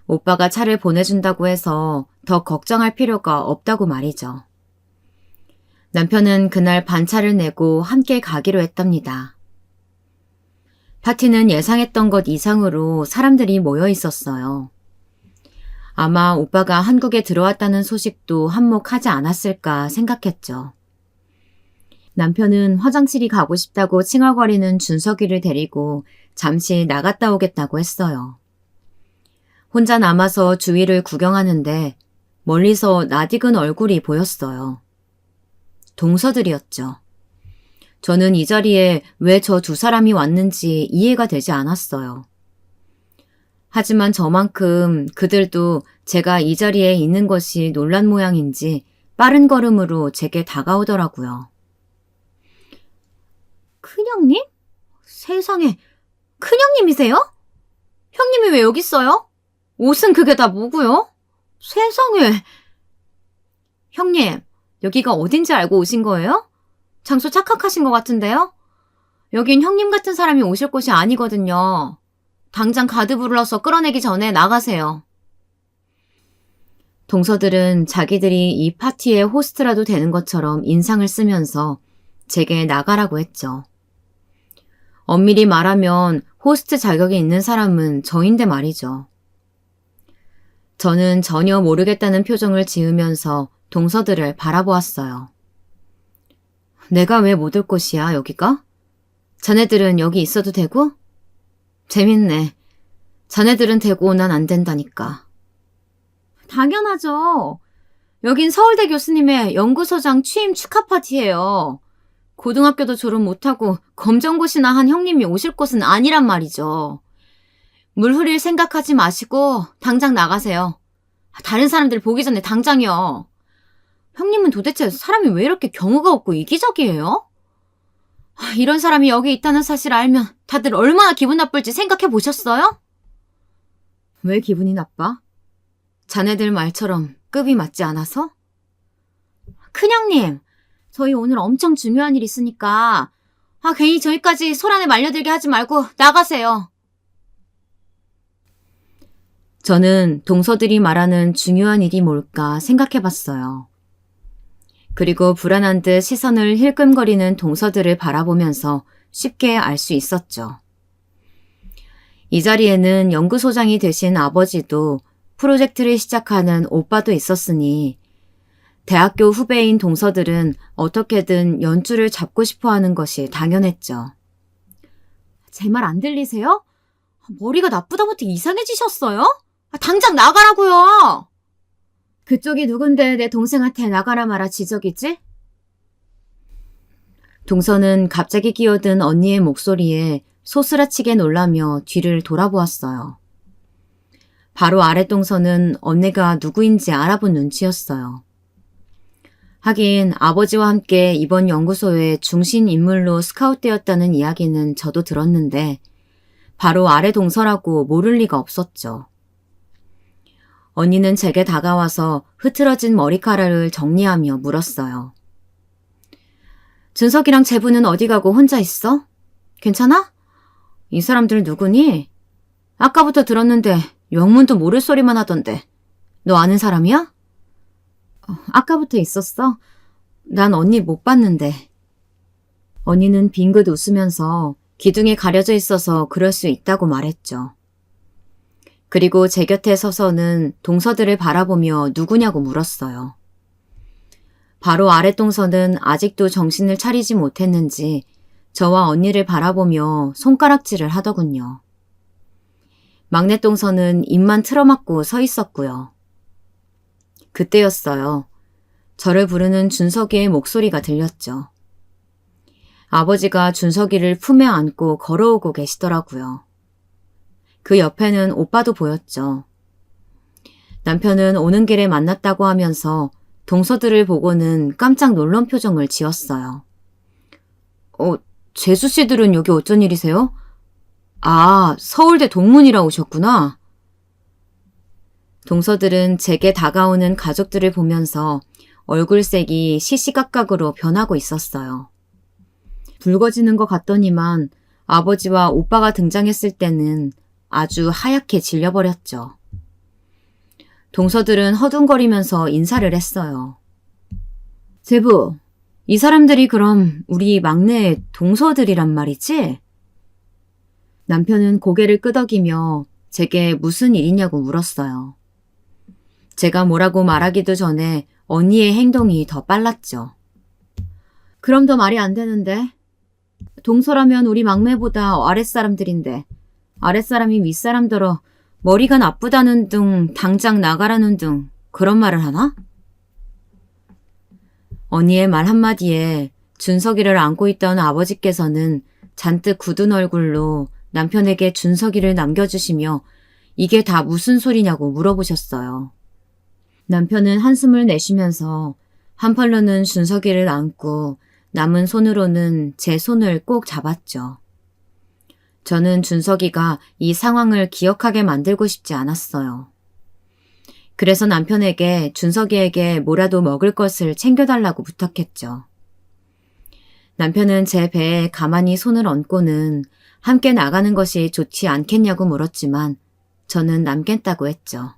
오빠가 차를 보내준다고 해서 더 걱정할 필요가 없다고 말이죠. 남편은 그날 반차를 내고 함께 가기로 했답니다. 파티는 예상했던 것 이상으로 사람들이 모여 있었어요. 아마 오빠가 한국에 들어왔다는 소식도 한몫하지 않았을까 생각했죠. 남편은 화장실이 가고 싶다고 칭얼거리는 준석이를 데리고 잠시 나갔다 오겠다고 했어요. 혼자 남아서 주위를 구경하는데 멀리서 낯익은 얼굴이 보였어요. 동서들이었죠. 저는 이 자리에 왜 저 두 사람이 왔는지 이해가 되지 않았어요. 하지만 저만큼 그들도 제가 이 자리에 있는 것이 놀란 모양인지 빠른 걸음으로 제게 다가오더라고요. 큰형님? 세상에, 큰형님이세요? 형님이 왜 여기 있어요? 옷은 그게 다 뭐고요? 세상에. 형님, 여기가 어딘지 알고 오신 거예요? 장소 착각하신 것 같은데요? 여긴 형님 같은 사람이 오실 곳이 아니거든요. 당장 가드 불러서 끌어내기 전에 나가세요. 동서들은 자기들이 이 파티의 호스트라도 되는 것처럼 인상을 쓰면서 제게 나가라고 했죠. 엄밀히 말하면 호스트 자격이 있는 사람은 저인데 말이죠. 저는 전혀 모르겠다는 표정을 지으면서 동서들을 바라보았어요. 내가 왜 못 올 곳이야, 여기가? 자네들은 여기 있어도 되고? 재밌네. 자네들은 되고 난 안 된다니까. 당연하죠. 여긴 서울대 교수님의 연구소장 취임 축하 파티예요. 고등학교도 졸업 못하고 검정고시나 한 형님이 오실 곳은 아니란 말이죠. 물 흐릴 생각하지 마시고 당장 나가세요. 다른 사람들 보기 전에 당장이요. 형님은 도대체 사람이 왜 이렇게 경우가 없고 이기적이에요? 이런 사람이 여기 있다는 사실을 알면 다들 얼마나 기분 나쁠지 생각해 보셨어요? 왜 기분이 나빠? 자네들 말처럼 급이 맞지 않아서? 큰형님, 저희 오늘 엄청 중요한 일 있으니까 괜히 저희까지 소란에 말려들게 하지 말고 나가세요. 저는 동서들이 말하는 중요한 일이 뭘까 생각해봤어요. 그리고 불안한 듯 시선을 힐끔거리는 동서들을 바라보면서 쉽게 알 수 있었죠. 이 자리에는 연구소장이 되신 아버지도 프로젝트를 시작하는 오빠도 있었으니 대학교 후배인 동서들은 어떻게든 연주를 잡고 싶어 하는 것이 당연했죠. 제 말 안 들리세요? 머리가 나쁘다부터 이상해지셨어요? 당장 나가라고요! 그쪽이 누군데 내 동생한테 나가라 마라 지적이지? 동서는 갑자기 끼어든 언니의 목소리에 소스라치게 놀라며 뒤를 돌아보았어요. 바로 아래 동서는 언니가 누구인지 알아본 눈치였어요. 하긴 아버지와 함께 이번 연구소의 중심 인물로 스카웃되었다는 이야기는 저도 들었는데 바로 아래 동서라고 모를 리가 없었죠. 언니는 제게 다가와서 흐트러진 머리카락을 정리하며 물었어요. 준석이랑 재부는 어디 가고 혼자 있어? 괜찮아? 이 사람들 누구니? 아까부터 들었는데 영문도 모를 소리만 하던데. 너 아는 사람이야? 아까부터 있었어? 난 언니 못 봤는데. 언니는 빙긋 웃으면서 기둥에 가려져 있어서 그럴 수 있다고 말했죠. 그리고 제 곁에 서서는 동서들을 바라보며 누구냐고 물었어요. 바로 아래 동서는 아직도 정신을 차리지 못했는지 저와 언니를 바라보며 손가락질을 하더군요. 막내 동서는 입만 틀어막고 서 있었고요. 그때였어요. 저를 부르는 준석이의 목소리가 들렸죠. 아버지가 준석이를 품에 안고 걸어오고 계시더라고요. 그 옆에는 오빠도 보였죠. 남편은 오는 길에 만났다고 하면서 동서들을 보고는 깜짝 놀란 표정을 지었어요. 재수 씨들은 여기 어쩐 일이세요? 아, 서울대 동문이라 오셨구나. 동서들은 제게 다가오는 가족들을 보면서 얼굴색이 시시각각으로 변하고 있었어요. 붉어지는 것 같더니만 아버지와 오빠가 등장했을 때는 아주 하얗게 질려버렸죠. 동서들은 허둥거리면서 인사를 했어요. 제부, 이 사람들이 그럼 우리 막내 동서들이란 말이지? 남편은 고개를 끄덕이며 제게 무슨 일이냐고 물었어요. 제가 뭐라고 말하기도 전에 언니의 행동이 더 빨랐죠. 그럼 더 말이 안 되는데. 동서라면 우리 막내보다 아랫사람들인데 아랫사람이 윗사람더러 머리가 나쁘다는 둥 당장 나가라는 둥 그런 말을 하나? 언니의 말 한마디에 준석이를 안고 있던 아버지께서는 잔뜩 굳은 얼굴로 남편에게 준석이를 남겨주시며 이게 다 무슨 소리냐고 물어보셨어요. 남편은 한숨을 내쉬면서 한 팔로는 준석이를 안고 남은 손으로는 제 손을 꼭 잡았죠. 저는 준석이가 이 상황을 기억하게 만들고 싶지 않았어요. 그래서 남편에게 준석이에게 뭐라도 먹을 것을 챙겨달라고 부탁했죠. 남편은 제 배에 가만히 손을 얹고는 함께 나가는 것이 좋지 않겠냐고 물었지만 저는 남겠다고 했죠.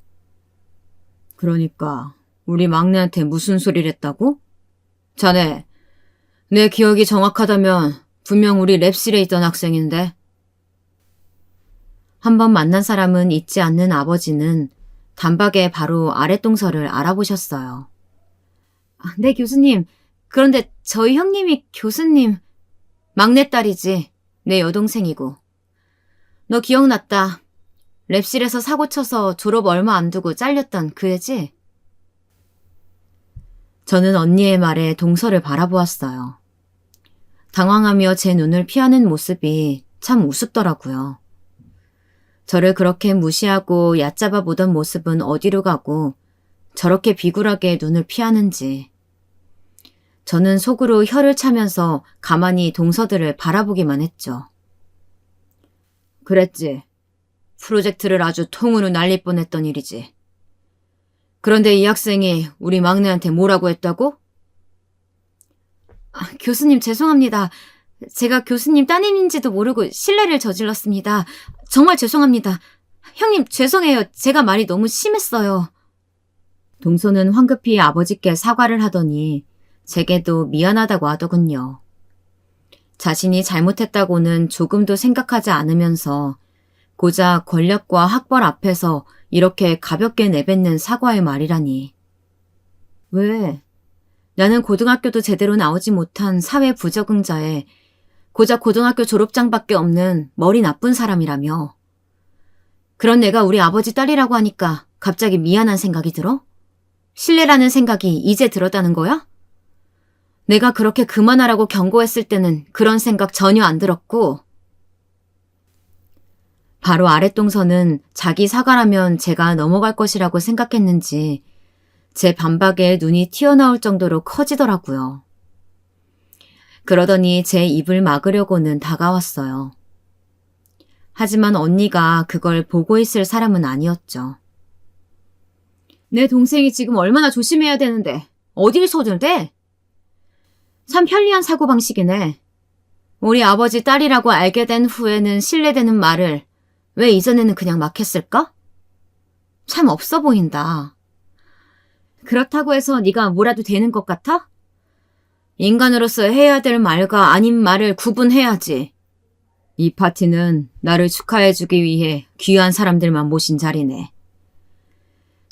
그러니까 우리 막내한테 무슨 소리를 했다고? 자네, 내 기억이 정확하다면 분명 우리 랩실에 있던 학생인데. 한번 만난 사람은 잊지 않는 아버지는 단박에 바로 아랫동서를 알아보셨어요. 네, 교수님. 그런데 저희 형님이 교수님. 막내딸이지. 내 여동생이고. 너 기억났다. 랩실에서 사고 쳐서 졸업 얼마 안 두고 잘렸던 그 애지? 저는 언니의 말에 동서를 바라보았어요. 당황하며 제 눈을 피하는 모습이 참 우습더라고요. 저를 그렇게 무시하고 얕잡아 보던 모습은 어디로 가고 저렇게 비굴하게 눈을 피하는지. 저는 속으로 혀를 차면서 가만히 동서들을 바라보기만 했죠. 그랬지. 프로젝트를 아주 통으로 날릴 뻔했던 일이지. 그런데 이 학생이 우리 막내한테 뭐라고 했다고? 교수님 죄송합니다. 제가 교수님 따님인지도 모르고 실례를 저질렀습니다. 정말 죄송합니다. 형님 죄송해요. 제가 말이 너무 심했어요. 동서는 황급히 아버지께 사과를 하더니 제게도 미안하다고 하더군요. 자신이 잘못했다고는 조금도 생각하지 않으면서 고작 권력과 학벌 앞에서 이렇게 가볍게 내뱉는 사과의 말이라니. 왜? 나는 고등학교도 제대로 나오지 못한 사회 부적응자에 고작 고등학교 졸업장밖에 없는 머리 나쁜 사람이라며. 그런 내가 우리 아버지 딸이라고 하니까 갑자기 미안한 생각이 들어? 실례라는 생각이 이제 들었다는 거야? 내가 그렇게 그만하라고 경고했을 때는 그런 생각 전혀 안 들었고, 바로 아랫동서는 자기 사과라면 제가 넘어갈 것이라고 생각했는지 제 반박에 눈이 튀어나올 정도로 커지더라고요. 그러더니 제 입을 막으려고는 다가왔어요. 하지만 언니가 그걸 보고 있을 사람은 아니었죠. 내 동생이 지금 얼마나 조심해야 되는데 어딜 손을 대? 참 편리한 사고방식이네. 우리 아버지 딸이라고 알게 된 후에는 신뢰되는 말을 왜 이전에는 그냥 막 했을까? 참 없어 보인다. 그렇다고 해서 네가 뭐라도 되는 것 같아? 인간으로서 해야 될 말과 아닌 말을 구분해야지. 이 파티는 나를 축하해주기 위해 귀한 사람들만 모신 자리네.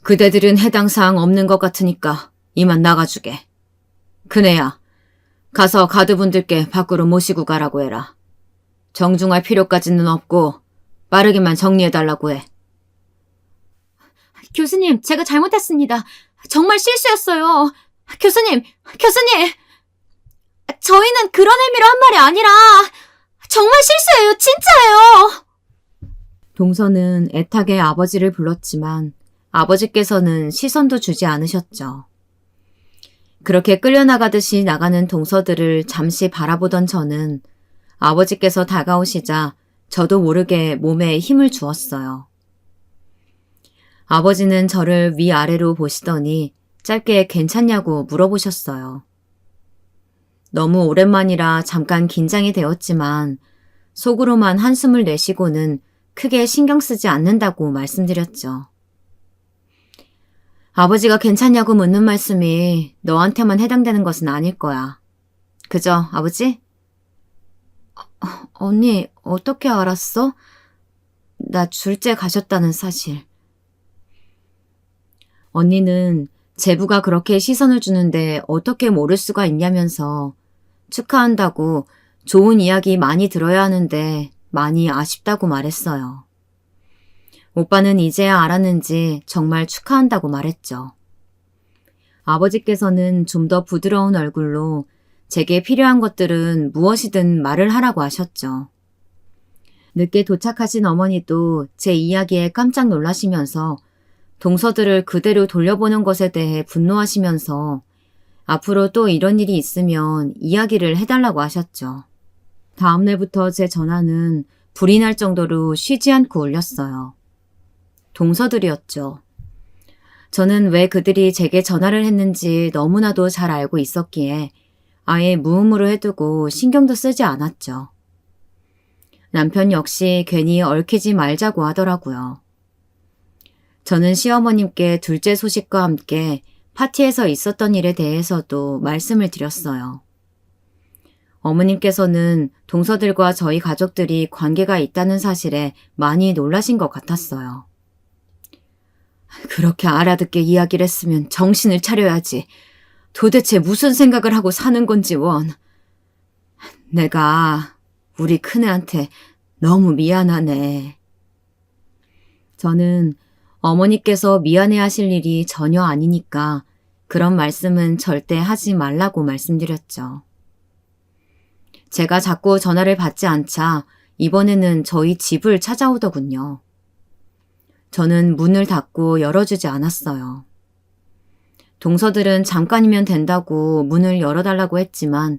그대들은 해당 사항 없는 것 같으니까 이만 나가주게. 그네야, 가서 가드분들께 밖으로 모시고 가라고 해라. 정중할 필요까지는 없고 빠르게만 정리해달라고 해. 교수님, 제가 잘못했습니다. 정말 실수였어요. 교수님! 저희는 그런 의미로 한 말이 아니라 정말 실수예요. 진짜예요. 동서는 애타게 아버지를 불렀지만 아버지께서는 시선도 주지 않으셨죠. 그렇게 끌려나가듯이 나가는 동서들을 잠시 바라보던 저는 아버지께서 다가오시자 저도 모르게 몸에 힘을 주었어요. 아버지는 저를 위아래로 보시더니 짧게 괜찮냐고 물어보셨어요. 너무 오랜만이라 잠깐 긴장이 되었지만 속으로만 한숨을 내쉬고는 크게 신경 쓰지 않는다고 말씀드렸죠. 아버지가 괜찮냐고 묻는 말씀이 너한테만 해당되는 것은 아닐 거야. 그죠, 아버지? 언니, 어떻게 알았어? 나 줄째 가셨다는 사실. 언니는 제부가 그렇게 시선을 주는데 어떻게 모를 수가 있냐면서 축하한다고 좋은 이야기 많이 들어야 하는데 많이 아쉽다고 말했어요. 오빠는 이제야 알았는지 정말 축하한다고 말했죠. 아버지께서는 좀 더 부드러운 얼굴로 제게 필요한 것들은 무엇이든 말을 하라고 하셨죠. 늦게 도착하신 어머니도 제 이야기에 깜짝 놀라시면서 동서들을 그대로 돌려보는 것에 대해 분노하시면서 앞으로 또 이런 일이 있으면 이야기를 해달라고 하셨죠. 다음날부터 제 전화는 불이 날 정도로 쉬지 않고 울렸어요. 동서들이었죠. 저는 왜 그들이 제게 전화를 했는지 너무나도 잘 알고 있었기에 아예 무음으로 해두고 신경도 쓰지 않았죠. 남편 역시 괜히 얽히지 말자고 하더라고요. 저는 시어머님께 둘째 소식과 함께 파티에서 있었던 일에 대해서도 말씀을 드렸어요. 어머님께서는 동서들과 저희 가족들이 관계가 있다는 사실에 많이 놀라신 것 같았어요. 그렇게 알아듣게 이야기를 했으면 정신을 차려야지. 도대체 무슨 생각을 하고 사는 건지 원. 내가 우리 큰애한테 너무 미안하네. 저는 어머니께서 미안해하실 일이 전혀 아니니까 그런 말씀은 절대 하지 말라고 말씀드렸죠. 제가 자꾸 전화를 받지 않자 이번에는 저희 집을 찾아오더군요. 저는 문을 닫고 열어주지 않았어요. 동서들은 잠깐이면 된다고 문을 열어달라고 했지만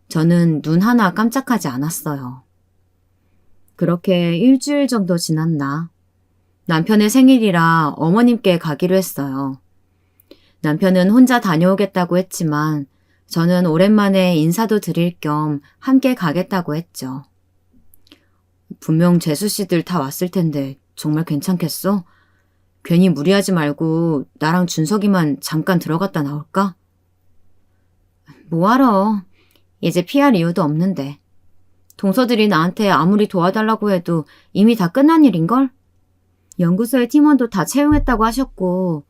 저는 눈 하나 깜짝하지 않았어요. 그렇게 일주일 정도 지났나. 남편의 생일이라 어머님께 가기로 했어요. 남편은 혼자 다녀오겠다고 했지만 저는 오랜만에 인사도 드릴 겸 함께 가겠다고 했죠. 분명 재수 씨들 다 왔을 텐데 정말 괜찮겠어? 괜히 무리하지 말고 나랑 준석이만 잠깐 들어갔다 나올까? 뭐하러. 이제 피할 이유도 없는데. 동서들이 나한테 아무리 도와달라고 해도 이미 다 끝난 일인걸? 연구소의 팀원도 다 채용했다고 하셨고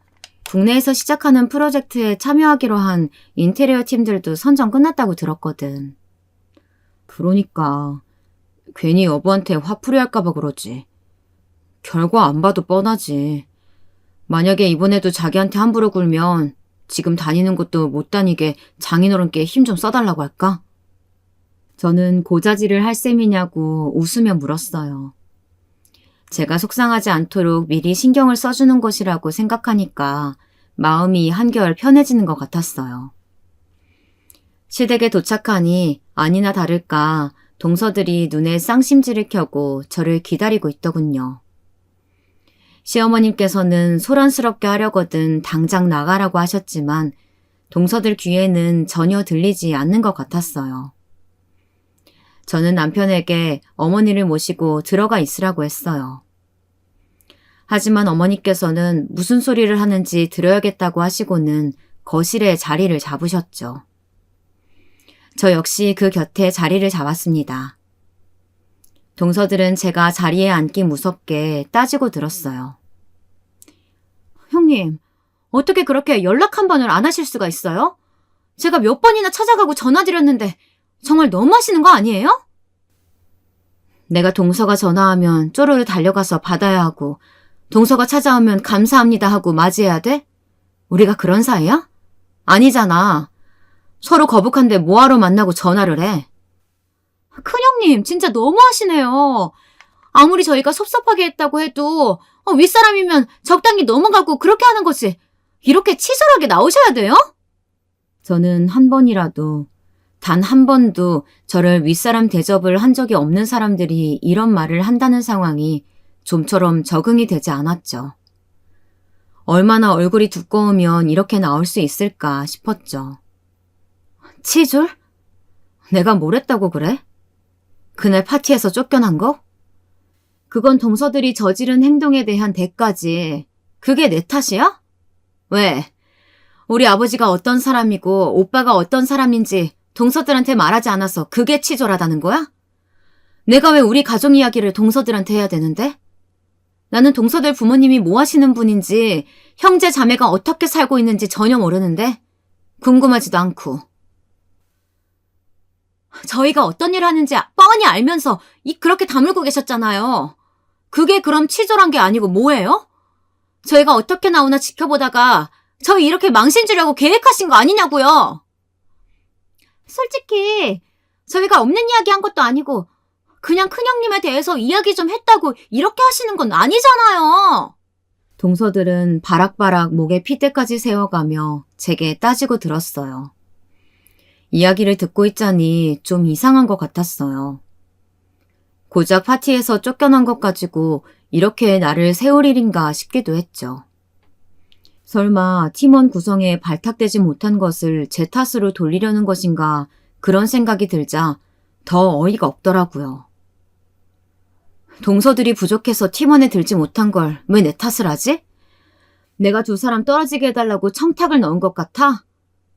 국내에서 시작하는 프로젝트에 참여하기로 한 인테리어 팀들도 선정 끝났다고 들었거든. 그러니까 괜히 여보한테 화풀이 할까봐 그러지. 결과 안 봐도 뻔하지. 만약에 이번에도 자기한테 함부로 굴면 지금 다니는 곳도 못 다니게 장인어른께 힘 좀 써달라고 할까? 저는 고자질을 할 셈이냐고 웃으며 물었어요. 제가 속상하지 않도록 미리 신경을 써주는 것이라고 생각하니까 마음이 한결 편해지는 것 같았어요. 시댁에 도착하니 아니나 다를까 동서들이 눈에 쌍심지를 켜고 저를 기다리고 있더군요. 시어머님께서는 소란스럽게 하려거든 당장 나가라고 하셨지만 동서들 귀에는 전혀 들리지 않는 것 같았어요. 저는 남편에게 어머니를 모시고 들어가 있으라고 했어요. 하지만 어머니께서는 무슨 소리를 하는지 들어야겠다고 하시고는 거실에 자리를 잡으셨죠. 저 역시 그 곁에 자리를 잡았습니다. 동서들은 제가 자리에 앉기 무섭게 따지고 들었어요. 형님, 어떻게 그렇게 연락 한 번을 안 하실 수가 있어요? 제가 몇 번이나 찾아가고 전화드렸는데 정말 너무하시는 거 아니에요? 내가 동서가 전화하면 쪼르르 달려가서 받아야 하고 동서가 찾아오면 감사합니다 하고 맞이해야 돼? 우리가 그런 사이야? 아니잖아. 서로 거북한데 뭐하러 만나고 전화를 해? 큰형님, 진짜 너무하시네요. 아무리 저희가 섭섭하게 했다고 해도 윗사람이면 적당히 넘어가고 그렇게 하는 거지. 이렇게 치졸하게 나오셔야 돼요? 저는 한 번이라도, 단 한 번도 저를 윗사람 대접을 한 적이 없는 사람들이 이런 말을 한다는 상황이 좀처럼 적응이 되지 않았죠. 얼마나 얼굴이 두꺼우면 이렇게 나올 수 있을까 싶었죠. 치졸? 내가 뭘 했다고 그래? 그날 파티에서 쫓겨난 거? 그건 동서들이 저지른 행동에 대한 대가지. 그게 내 탓이야? 왜? 우리 아버지가 어떤 사람이고 오빠가 어떤 사람인지 동서들한테 말하지 않아서 그게 치졸하다는 거야? 내가 왜 우리 가족 이야기를 동서들한테 해야 되는데? 나는 동서들 부모님이 뭐 하시는 분인지, 형제 자매가 어떻게 살고 있는지 전혀 모르는데 궁금하지도 않고. 저희가 어떤 일을 하는지 뻔히 알면서 입 그렇게 다물고 계셨잖아요. 그게 그럼 치졸한 게 아니고 뭐예요? 저희가 어떻게 나오나 지켜보다가 저희 이렇게 망신 주려고 계획하신 거 아니냐고요. 솔직히 저희가 없는 이야기 한 것도 아니고 그냥 큰형님에 대해서 이야기 좀 했다고 이렇게 하시는 건 아니잖아요. 동서들은 바락바락 목에 핏대까지 세워가며 제게 따지고 들었어요. 이야기를 듣고 있자니 좀 이상한 것 같았어요. 고작 파티에서 쫓겨난 것 가지고 이렇게 나를 세울 일인가 싶기도 했죠. 설마 팀원 구성에 발탁되지 못한 것을 제 탓으로 돌리려는 것인가 그런 생각이 들자 더 어이가 없더라고요. 동서들이 부족해서 팀원에 들지 못한 걸 왜 내 탓을 하지? 내가 두 사람 떨어지게 해달라고 청탁을 넣은 것 같아?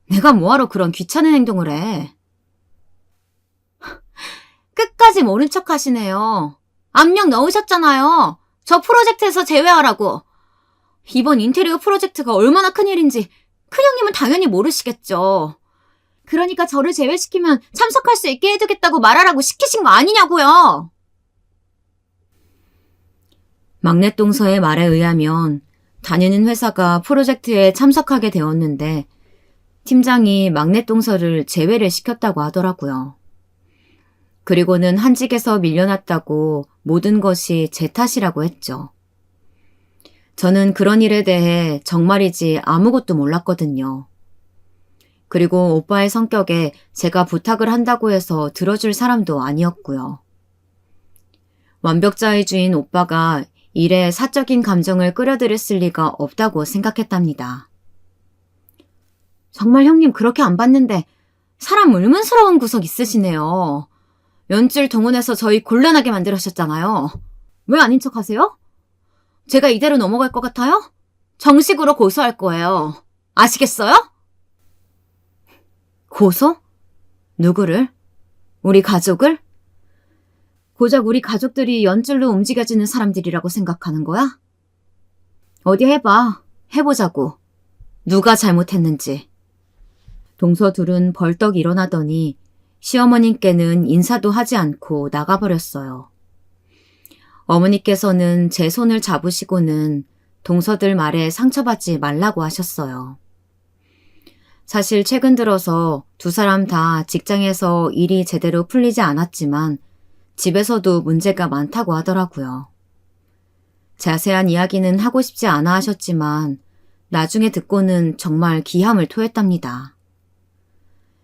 내가 뭐하러 그런 귀찮은 행동을 해? 끝까지 모른 척 하시네요. 압력 넣으셨잖아요. 저 프로젝트에서 제외하라고. 이번 인테리어 프로젝트가 얼마나 큰일인지 큰형님은 당연히 모르시겠죠. 그러니까 저를 제외시키면 참석할 수 있게 해두겠다고 말하라고 시키신 거 아니냐고요. 막내 동서의 말에 의하면 다니는 회사가 프로젝트에 참석하게 되었는데 팀장이 막내 동서를 제외를 시켰다고 하더라고요. 그리고는 한직에서 밀려났다고 모든 것이 제 탓이라고 했죠. 저는 그런 일에 대해 정말이지 아무것도 몰랐거든요. 그리고 오빠의 성격에 제가 부탁을 한다고 해서 들어줄 사람도 아니었고요. 완벽자의주인 오빠가 일에 사적인 감정을 끌어들였을 리가 없다고 생각했답니다. 정말 형님 그렇게 안 봤는데 사람 의문스러운 구석 있으시네요. 연줄 동원해서 저희 곤란하게 만들으셨잖아요. 왜 아닌 척 하세요? 제가 이대로 넘어갈 것 같아요? 정식으로 고소할 거예요. 아시겠어요? 고소? 누구를? 우리 가족을? 고작 우리 가족들이 연줄로 움직여지는 사람들이라고 생각하는 거야? 어디 해봐. 해보자고. 누가 잘못했는지. 동서 둘은 벌떡 일어나더니 시어머님께는 인사도 하지 않고 나가버렸어요. 어머니께서는 제 손을 잡으시고는 동서들 말에 상처받지 말라고 하셨어요. 사실 최근 들어서 두 사람 다 직장에서 일이 제대로 풀리지 않았지만 집에서도 문제가 많다고 하더라고요. 자세한 이야기는 하고 싶지 않아 하셨지만 나중에 듣고는 정말 기함을 토했답니다.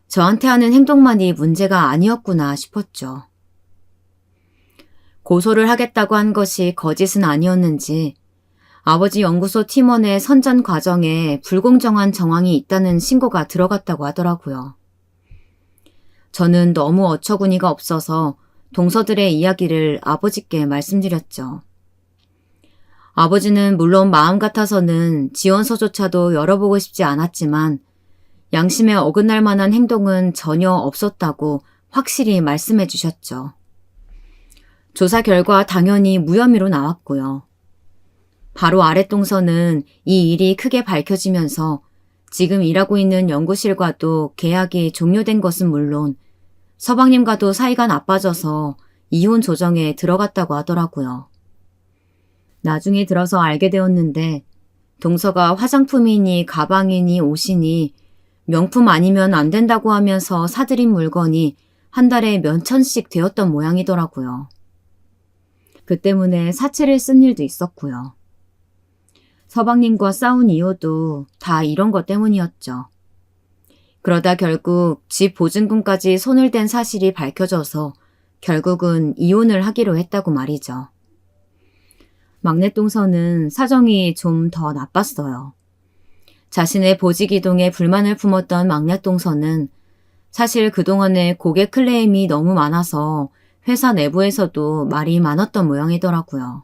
저한테 하는 행동만이 문제가 아니었구나 싶었죠. 고소를 하겠다고 한 것이 거짓은 아니었는지 아버지 연구소 팀원의 선전 과정에 불공정한 정황이 있다는 신고가 들어갔다고 하더라고요. 저는 너무 어처구니가 없어서 동서들의 이야기를 아버지께 말씀드렸죠. 아버지는 물론 마음 같아서는 지원서조차도 열어보고 싶지 않았지만 양심에 어긋날 만한 행동은 전혀 없었다고 확실히 말씀해 주셨죠. 조사 결과 당연히 무혐의로 나왔고요. 바로 아랫동서는 이 일이 크게 밝혀지면서 지금 일하고 있는 연구실과도 계약이 종료된 것은 물론 서방님과도 사이가 나빠져서 이혼 조정에 들어갔다고 하더라고요. 나중에 들어서 알게 되었는데 동서가 화장품이니 가방이니 옷이니 명품 아니면 안 된다고 하면서 사들인 물건이 한 달에 몇 천씩 되었던 모양이더라고요. 그 때문에 사채를 쓴 일도 있었고요. 서방님과 싸운 이유도 다 이런 것 때문이었죠. 그러다 결국 집 보증금까지 손을 댄 사실이 밝혀져서 결국은 이혼을 하기로 했다고 말이죠. 막내 동서는 사정이 좀 더 나빴어요. 자신의 보직이동에 불만을 품었던 막내 동서는 사실 그동안에 고객 클레임이 너무 많아서 회사 내부에서도 말이 많았던 모양이더라고요.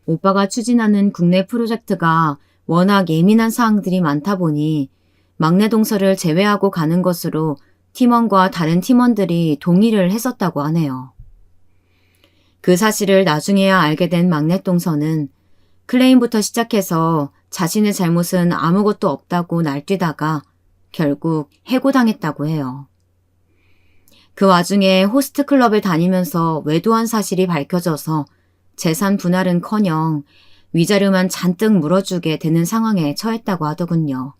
오빠가 추진하는 국내 프로젝트가 워낙 예민한 사항들이 많다 보니 막내 동서를 제외하고 가는 것으로 팀원과 다른 팀원들이 동의를 했었다고 하네요. 그 사실을 나중에야 알게 된 막내 동서는 클레임부터 시작해서 자신의 잘못은 아무것도 없다고 날뛰다가 결국 해고당했다고 해요. 그 와중에 호스트 클럽을 다니면서 외도한 사실이 밝혀져서 재산 분할은커녕 위자료만 잔뜩 물어주게 되는 상황에 처했다고 하더군요.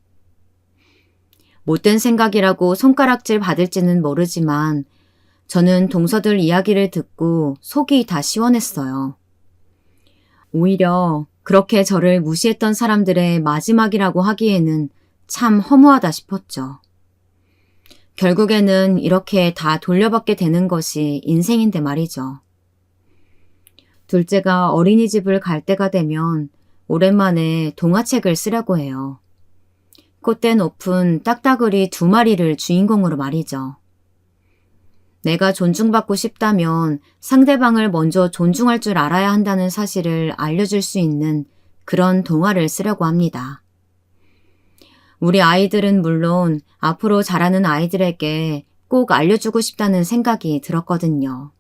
못된 생각이라고 손가락질 받을지는 모르지만 저는 동서들 이야기를 듣고 속이 다 시원했어요. 오히려 그렇게 저를 무시했던 사람들의 마지막이라고 하기에는 참 허무하다 싶었죠. 결국에는 이렇게 다 돌려받게 되는 것이 인생인데 말이죠. 둘째가 어린이집을 갈 때가 되면 오랜만에 동화책을 쓰려고 해요. 콧대 높은 딱따구리 2마리를 주인공으로 말이죠. 내가 존중받고 싶다면 상대방을 먼저 존중할 줄 알아야 한다는 사실을 알려줄 수 있는 그런 동화를 쓰려고 합니다. 우리 아이들은 물론 앞으로 자라는 아이들에게 꼭 알려주고 싶다는 생각이 들었거든요.